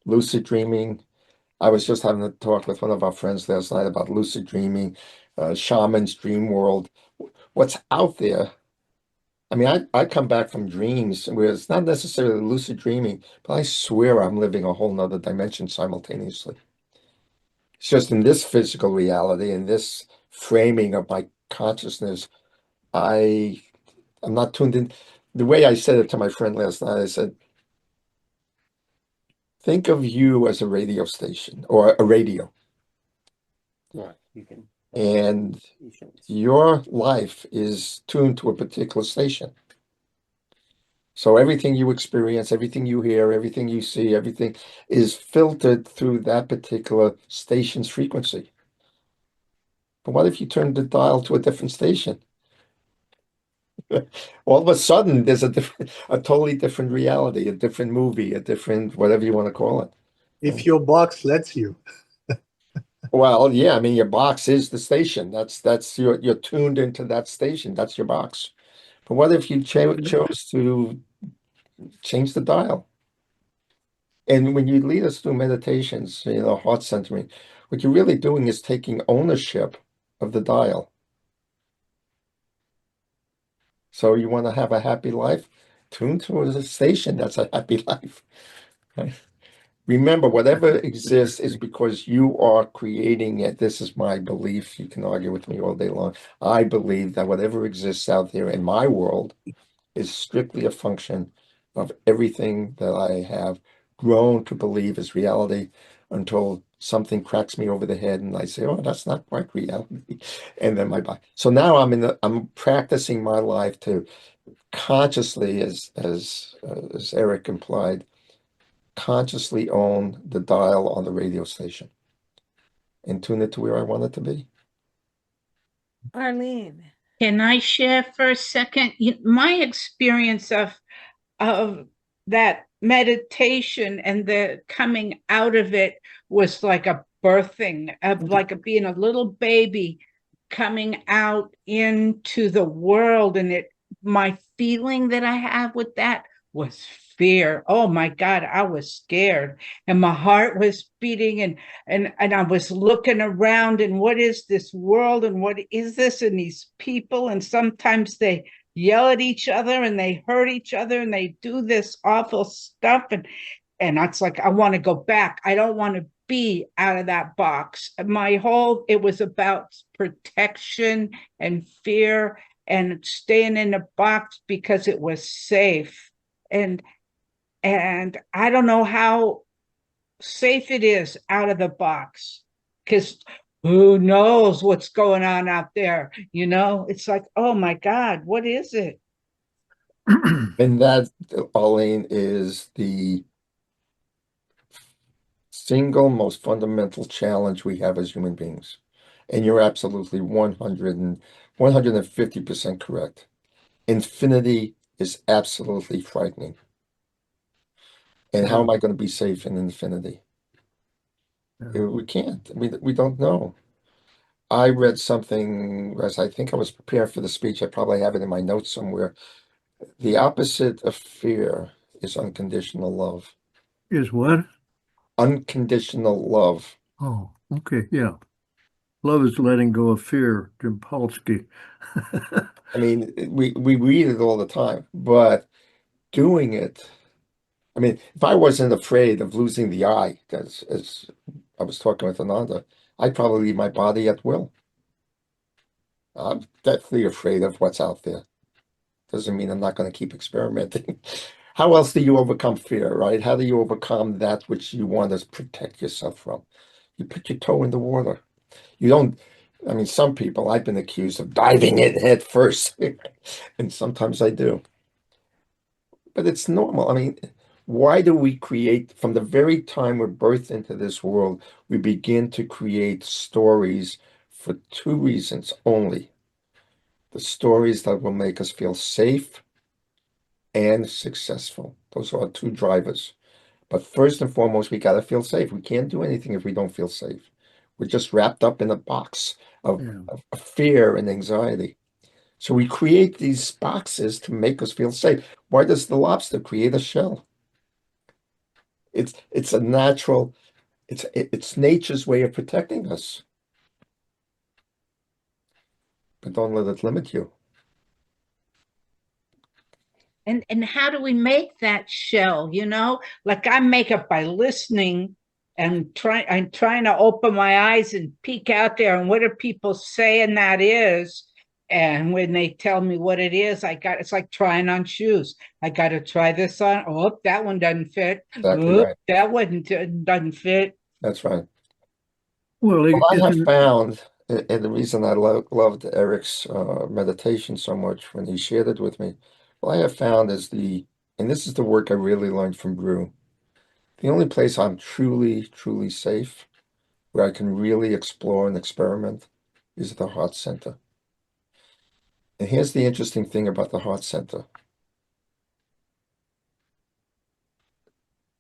lucid dreaming. I was just having a talk with one of our friends last night about lucid dreaming, shaman's dream world. What's out there? I mean, I come back from dreams where it's not necessarily lucid dreaming, but I swear I'm living a whole nother dimension simultaneously. It's just in this physical reality, in this framing of my consciousness, I I'm not tuned in. The way I said it to my friend last night, I said, think of you as a radio station or a radio, Right. You can. and your life is tuned to a particular station. So everything you experience, everything you hear, everything you see, everything is filtered through that particular station's frequency. But what if you turn the dial to a different station? All of a sudden, there's a totally different reality, a different movie, a different whatever you want to call it. If your box lets you. Well, yeah, I mean, your box is the station. That's you're tuned into that station. That's your box. But what if you chose to change the dial? And when you lead us through meditations, heart centering, what you're really doing is taking ownership of the dial. So you want to have a happy life, tune to a station that's a happy life. Right? Remember, whatever exists is because you are creating it. This is my belief. You can argue with me all day long. I believe that whatever exists out there in my world is strictly a function of everything that I have grown to believe is reality until something cracks me over the head and I say, oh, that's not quite reality. And then my body. So now I'm practicing my life to consciously, as Eric implied, consciously own the dial on the radio station and tune it to where I want it to be. Arlene. Can I share for a second? My experience of that meditation and the coming out of it was like a birthing, of like being a little baby coming out into the world. And my feeling that I have with that was fear. Oh my God, I was scared. And my heart was beating and I was looking around and what is this world and what is this and these people? And sometimes they yell at each other and they hurt each other and they do this awful stuff. And it's like, I want to go back. I don't want to be out of that box. It was about protection and fear and staying in the box because it was safe. And I don't know how safe it is out of the box because who knows what's going on out there? It's like, oh my God, what is it? And that, Arlene, is the single most fundamental challenge we have as human beings. And you're absolutely 150% correct. Infinity is absolutely frightening. And how am I going to be safe in infinity? We can't. We don't know. I read something as I think I was prepared for the speech. I probably have it in my notes somewhere. The opposite of fear is unconditional love. Is what? Unconditional love. Oh, okay, yeah. Love is letting go of fear, Jim Polsky. I mean, we read it all the time, but doing it, I mean, if I wasn't afraid of losing the eye, as I was talking with Ananda, I'd probably leave my body at will. I'm deathly afraid of what's out there. Doesn't mean I'm not going to keep experimenting. How else do you overcome fear, right? How do you overcome that which you want to protect yourself from? You put your toe in the water. You don't, I mean, some people, I've been accused of diving in head first, and sometimes I do. But it's normal. I mean, why do we create, from the very time we're birthed into this world, we begin to create stories for two reasons only. The stories that will make us feel safe and successful. Those are our two drivers. But first and foremost, we got to feel safe. We can't do anything if we don't feel safe. We're just wrapped up in a box of fear and anxiety. So we create these boxes to make us feel safe. Why does the lobster create a shell? It's a natural, it's nature's way of protecting us. But don't let it limit you. And how do we make that shell? Like I make it by listening and I'm trying to open my eyes and peek out there and what are people saying that is. And when they tell me what it is, it's like trying on shoes. I got to try this on. Oh, that one doesn't fit. Exactly right. That one doesn't fit. That's right. Well, Well, I have found, and the reason I loved Eric's meditation so much when he shared it with me, what I have found is and this is the work I really learned from Drew, the only place I'm truly, truly safe, where I can really explore and experiment, is the heart center. And here's the interesting thing about the heart center.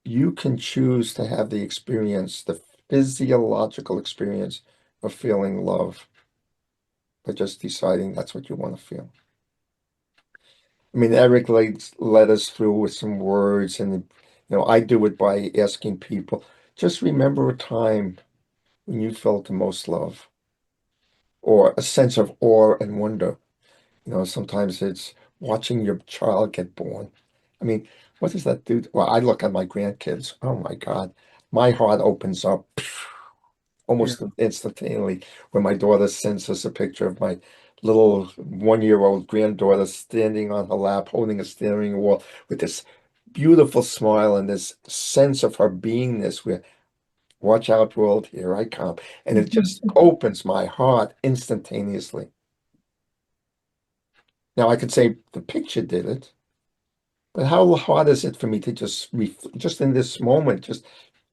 You can choose to have the experience, the physiological experience of feeling love by just deciding that's what you want to feel. I mean, Eric led us through with some words, and I do it by asking people, just remember a time when you felt the most love, or a sense of awe and wonder. Sometimes it's watching your child get born. I mean, what does that do? Well, I look at my grandkids. Oh my God. my heart opens up almost Yeah. instantaneously when my daughter sends us a picture of my little 1-year-old granddaughter standing on her lap, holding a steering wheel with this beautiful smile and this sense of her beingness where, watch out, world, here I come. And it just opens my heart instantaneously. Now I could say the picture did it, but how hard is it for me to just in this moment, just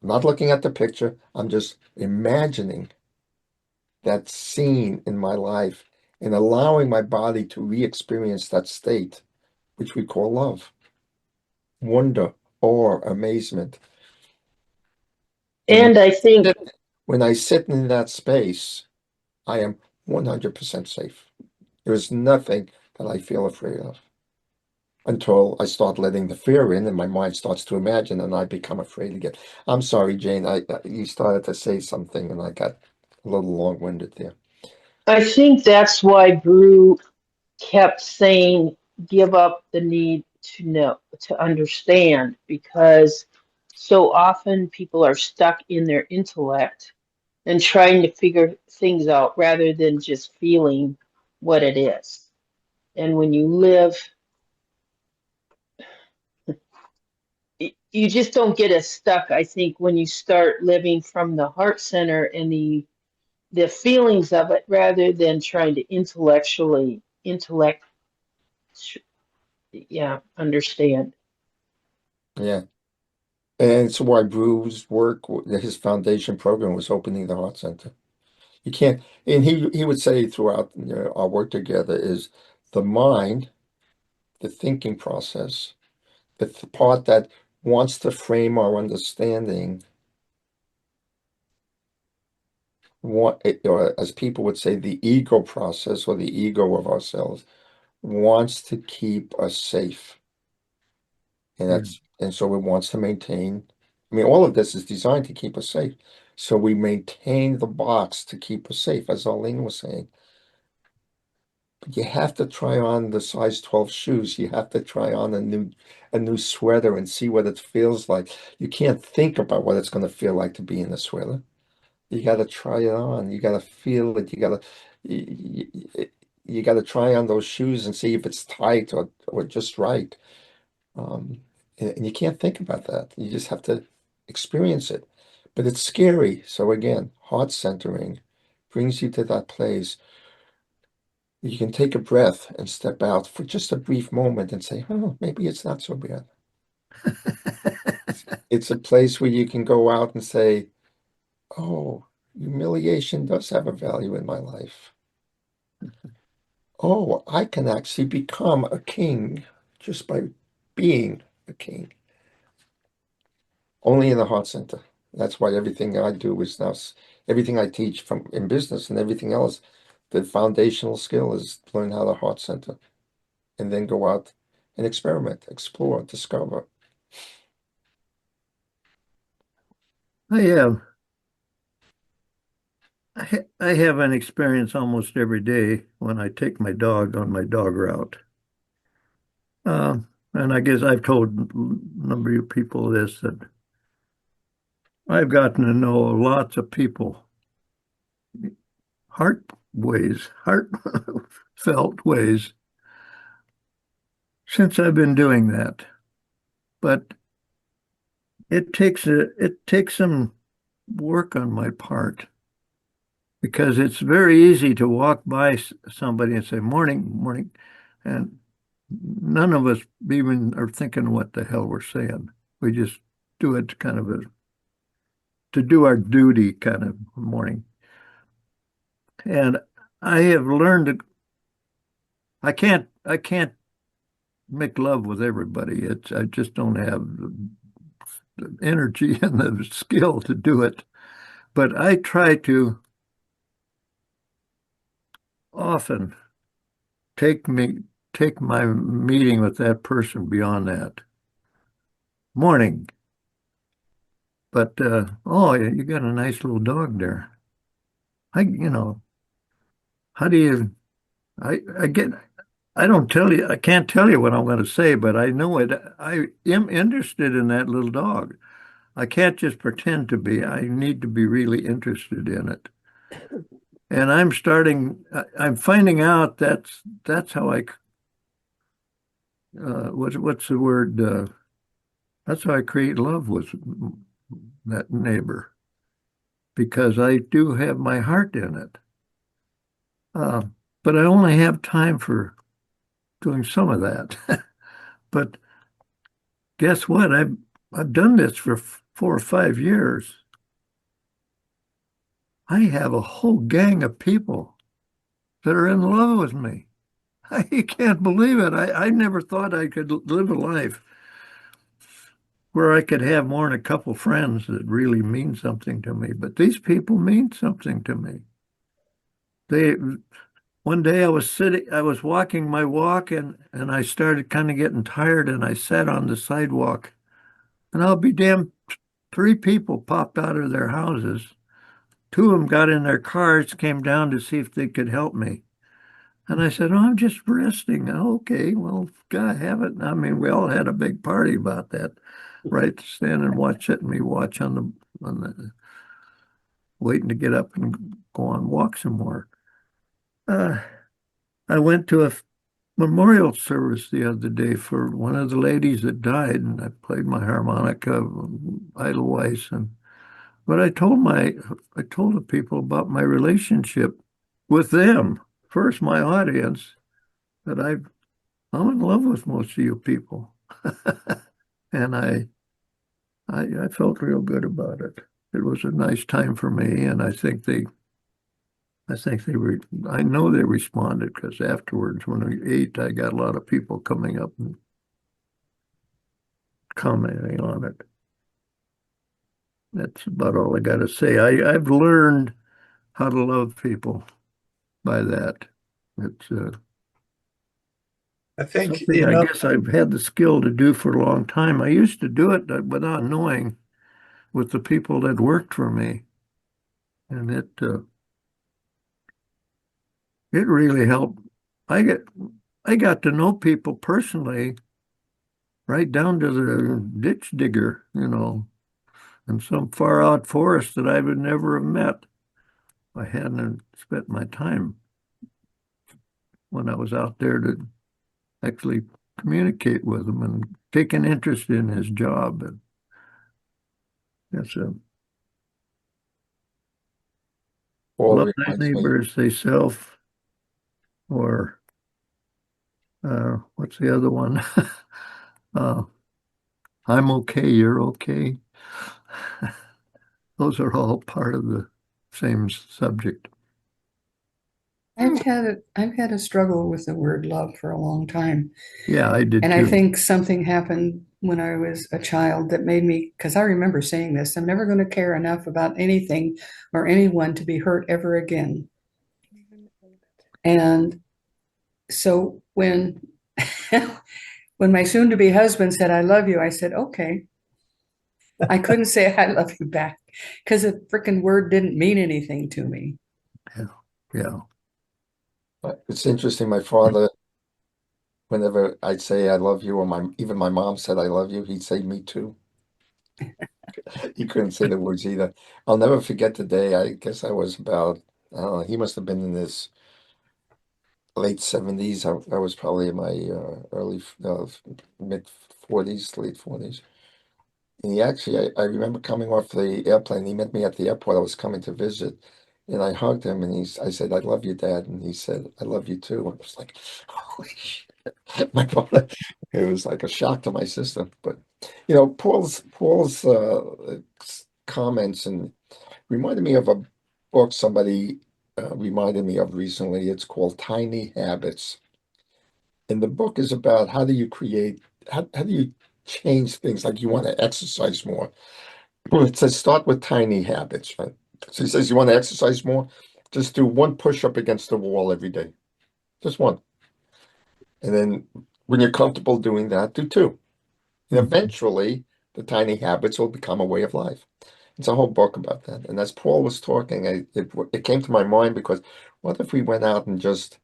not looking at the picture, I'm just imagining that scene in my life and allowing my body to re-experience that state, which we call love, wonder, awe, amazement. And And I think when I sit in that space, I am 100% safe. There is nothing that I feel afraid of until I start letting the fear in and my mind starts to imagine and I become afraid again. I'm sorry, Jane, you started to say something and I got a little long-winded there. I think that's why Brew kept saying give up the need to know, to understand, because so often people are stuck in their intellect and trying to figure things out rather than just feeling what it is. And when you live, you just don't get as stuck, I think, when you start living from the heart center and the feelings of it rather than trying to intellect yeah, understand. Yeah. And so why Brew's work, his foundation program was opening the heart center. You can't, and he would say throughout, our work together is the mind, the thinking process, the part that wants to frame our understanding, or as people would say, the ego process or the ego of ourselves wants to keep us safe. And so it wants to maintain. I mean, all of this is designed to keep us safe. So we maintain the box to keep us safe, as Arlene was saying. But you have to try on the size 12 shoes. You have to try on a new sweater and see what it feels like. You can't think about what it's going to feel like to be in a sweater. You got to try it on. You got to feel it. You got to try on those shoes and see if it's tight or just right. Um, and you can't think about that. You just have to experience it. But it's scary. So again, heart centering brings you to that place. You can take a breath and step out for just a brief moment and say, oh, maybe it's not so bad. It's a place where you can go out and say, oh, humiliation does have a value in my life. Oh, I can actually become a king just by being a king. Only in the heart center. That's why everything I do is now, everything I teach from in business and everything else, the foundational skill is learn how to heart center and then go out and experiment, explore, discover. I have I have an experience almost every day when I take my dog on my dog route. And I guess I've told a number of people this, that I've gotten to know lots of people, heartfelt ways since I've been doing that. But it takes some work on my part because it's very easy to walk by somebody and say, morning, morning. And none of us even are thinking what the hell we're saying. We just do it kind of to do our duty kind of morning. And I have learned that I can't make love with everybody. I just don't have the energy and the skill to do it. But I try to often take my meeting with that person beyond that. Morning. But oh, you got a nice little dog there. How do you I get I don't tell you I can't tell you what I'm going to say, but I know it. I am interested in that little dog. I can't just pretend to be. I need to be really interested in it. And I'm finding out that's how what's the word? That's how I create love with that neighbor, because I do have my heart in it. Uh, but I only have time for doing some of that. But guess what? I've done this for 4 or 5 years. I have a whole gang of people that are in love with me. I can't believe it. I never thought I could live a life where I could have more than a couple friends that really mean something to me. But these people mean something to me. They One day I was walking my walk and I started kind of getting tired and I sat on the sidewalk. And I'll be damned, 3 people popped out of their houses. 2 of them got in their cars, came down to see if they could help me. And I said, "Oh, I'm just resting." "Oh, okay, well, God have it." I mean, we all had a big party about that, right? Stand and sit and me watch waiting to get up and go on walk some more. Uh, I went to a memorial service the other day for one of the ladies that died, and I played my harmonica, Edelweiss, but I told the people about my relationship with them. First, my audience, that I'm in love with most of you people. And I felt real good about it. It was a nice time for me, and I know they responded, because afterwards, when we ate, I got a lot of people coming up and commenting on it. That's about all I got to say. I've learned how to love people by that. It's I think, something I guess I've had the skill to do for a long time. I used to do it without knowing, with the people that worked for me, and it really helped. I got to know people personally, right down to the ditch digger, in some far out forest that I would never have met if I hadn't spent my time when I was out there to actually communicate with him and take an interest in his job. And that's Paul love thy reminds me, neighbor as thyself, or what's the other one? uh, I'm okay, you're okay. Those are all part of the same subject. I've had a struggle with the word love for a long time. Yeah, I did And too. I think something happened when I was a child that made me, because I remember saying this, I'm never going to care enough about anything or anyone to be hurt ever again. And so when when my soon-to-be husband said, "I love you," I said, "Okay." I couldn't say "I love you" back because the freaking word didn't mean anything to me. Yeah, yeah. it's interesting. My father, whenever I'd say I love you, or even my mom said I love you, he'd say me too. He couldn't say the words either. I'll never forget the day. I guess I was about, I don't know, he must have been in his late 70s. I was probably in my early mid 40s, late 40s. And he actually, I remember coming off the airplane. He met me at the airport. I was coming to visit, and I hugged him, and I said, "I love you, Dad," and he said, "I love you too." I was like, "Holy shit!" My father, it was like a shock to my system. But Paul's comments and reminded me of a book somebody reminded me of recently. It's called Tiny Habits, and the book is about how do you change things, like you want to exercise more. Well, it says start with tiny habits, right? So he says you want to exercise more, just do one push up against the wall every day, just one. And then when you're comfortable doing that, do two. And eventually, the tiny habits will become a way of life. It's a whole book about that. And as Paul was talking, it came to my mind, because what if we went out and just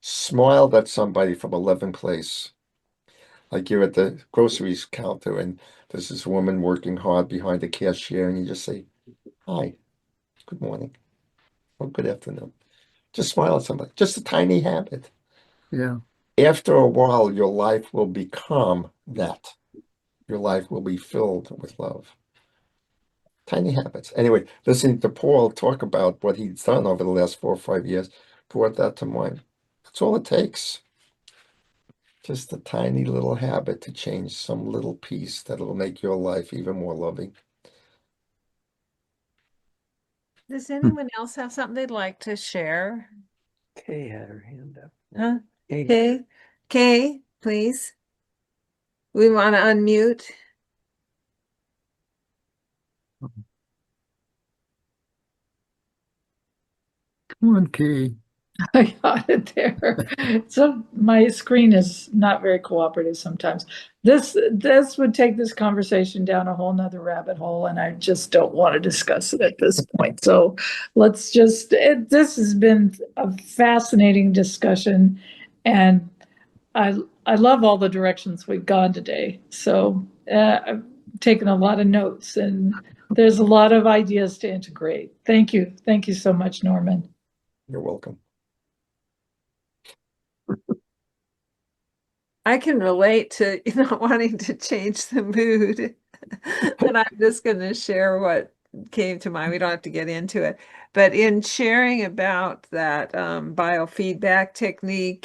smiled at somebody from 11th place? Like you're at the groceries counter and there's this woman working hard behind the cashier, and you just say, "Hi, good morning, or good afternoon." Just smile at somebody. Just a tiny habit. Yeah. After a while, your life will become that. Your life will be filled with love. Tiny habits. Anyway, listening to Paul talk about what he's done over the last 4 or 5 years brought that to mind. That's all it takes. Just a tiny little habit to change some little piece that'll make your life even more loving. Does anyone else have something they'd like to share? Kay had her hand up. Huh? Kay. Okay. Kay, please. We want to unmute. Come on, Kay. I got it there. So my screen is not very cooperative sometimes. This would take this conversation down a whole nother rabbit hole, and I just don't want to discuss it at this point. So let's just, this has been a fascinating discussion, and I love all the directions we've gone today. So I've taken a lot of notes, and there's a lot of ideas to integrate. Thank you. Thank you so much, Norman. You're welcome. I can relate to not wanting to change the mood. And I'm just going to share what came to mind. We don't have to get into it. But in sharing about that biofeedback technique,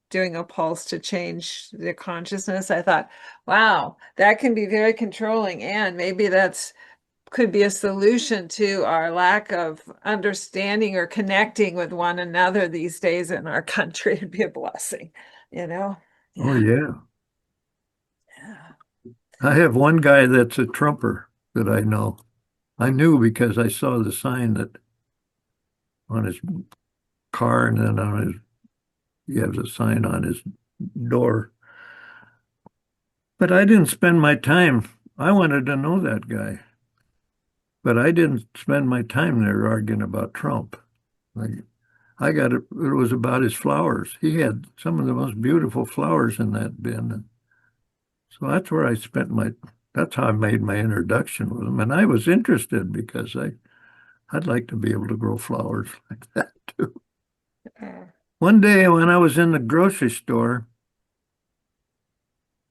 doing a pulse to change the consciousness, I thought, wow, that can be very controlling. And maybe that's could be a solution to our lack of understanding or connecting with one another these days in our country. It'd be a blessing, Oh, yeah. Yeah. I have one guy that's a trumper that I know. I knew because I saw the sign that on his car, and then on his, he has a sign on his door. But I didn't spend my time. I wanted to know that guy. But I didn't spend my time there arguing about Trump. I got it. It was about his flowers. He had some of the most beautiful flowers in that bin. So that's where I spent that's how I made my introduction with him. And I was interested because I'd like to be able to grow flowers like that too. One day when I was in the grocery store,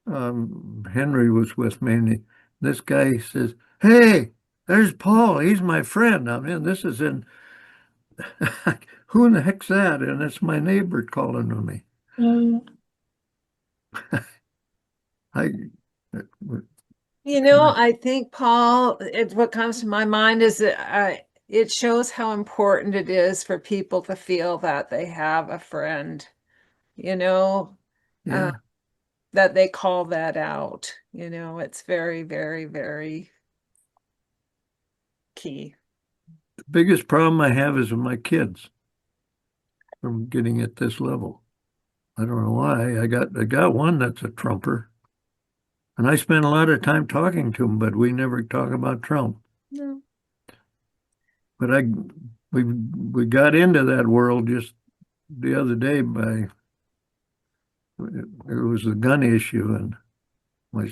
Henry was with me, and this guy says, "Hey, there's Paul. He's my friend." I mean, this is in, who in the heck's that? And it's my neighbor calling to me. I, I think, Paul, what comes to my mind is that it shows how important it is for people to feel that they have a friend, yeah. that they call that out. It's very, very, very key. The biggest problem I have is with my kids from getting at this level. I don't know why. I got one that's a Trumper, and I spend a lot of time talking to him, but we never talk about Trump. No. But we got into that world just the other day by it was the gun issue, and my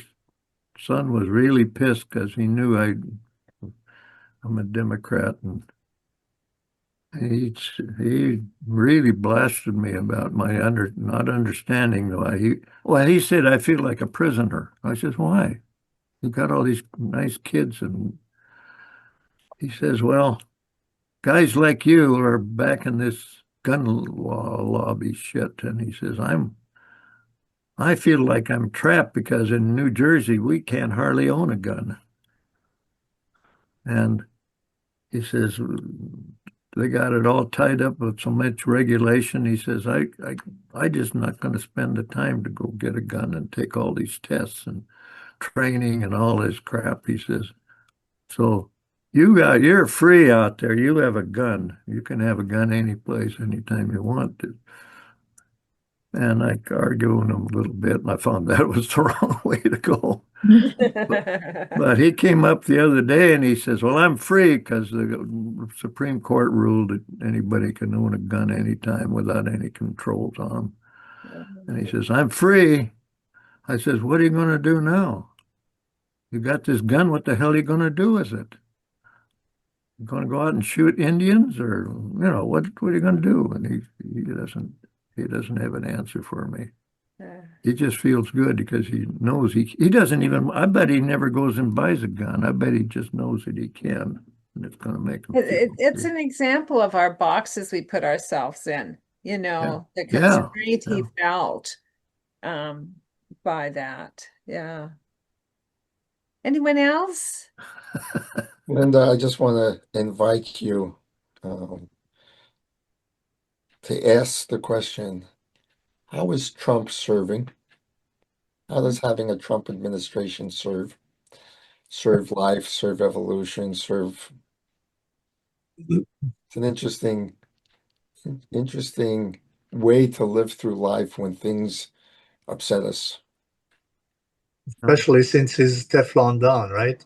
son was really pissed because he knew I'm a Democrat, and he really blasted me about my not understanding why he said I feel like a prisoner. I said, why? You got all these nice kids, and he says, well, guys like you are back in this gun law lobby shit, and he says I feel like I'm trapped because in New Jersey we can't hardly own a gun, and he says they got it all tied up with so much regulation. He says, I just not going to spend the time to go get a gun and take all these tests and training and all this crap. He says, so you're free out there. You have a gun. You can have a gun any place, anytime you want to. And I argued with him a little bit, and I found that was the wrong way to go. But he came up the other day and he says, well, I'm free because the Supreme Court ruled that anybody can own a gun anytime without any controls on them. And he says, I'm free. I says, what are you going to do now? You got this gun. What the hell are you going to do with it? You going to go out and shoot Indians, or what are you going to do? And he doesn't have an answer for me. He just feels good because he knows he doesn't even, I bet he never goes and buys a gun. I bet he just knows that he can, and it's going to make him feel It's good. an example of our boxes we put ourselves in, the Yeah. constraint he felt by that. Yeah. Anyone else? Linda, I just want to invite you to ask the question, how is Trump serving? How does having a Trump administration serve life, serve evolution, serve? It's an interesting way to live through life when things upset us. Especially since he's Teflon Don, right?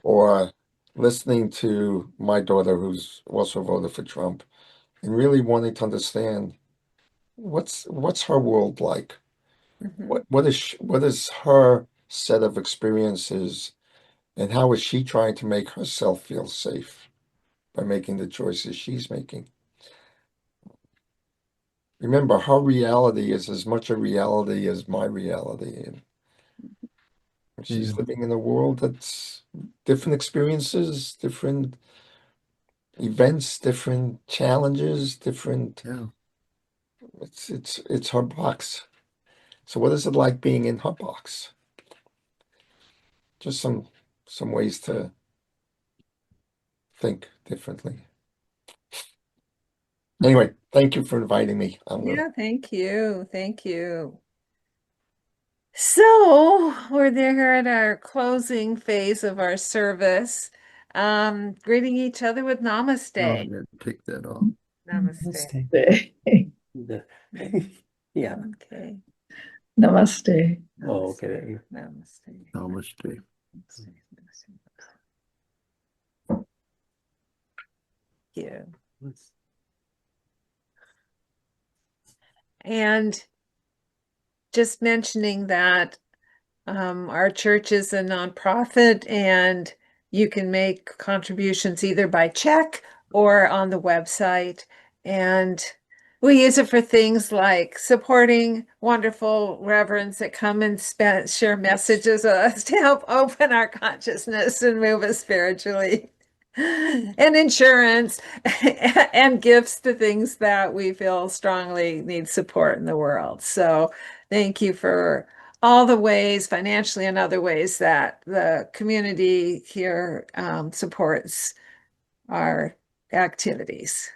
Or listening to my daughter, who's also voted for Trump, and really wanting to understand what's her world like. What is her set of experiences, and how is she trying to make herself feel safe by making the choices she's making? Remember, her reality is as much a reality as my reality, and she's living in a world that's different experiences, different events, different challenges, different. Yeah. It's her box. So what is it like being in her box? Just some ways to think differently. Anyway, thank you for inviting me. Yeah, thank you. Thank you. So we're there at our closing phase of our service. Greeting each other with No, I namaste. gotta take that off. Namaste. Yeah. Okay. Namaste. Oh, okay. Namaste. Namaste. Yeah. And just mentioning that our church is a nonprofit, and you can make contributions either by check or on the website. And we use it for things like supporting wonderful reverends that come and share messages with us to help open our consciousness and move us spiritually. And insurance and gifts to things that we feel strongly need support in the world. So thank you for all the ways, financially and other ways, that the community here supports our activities.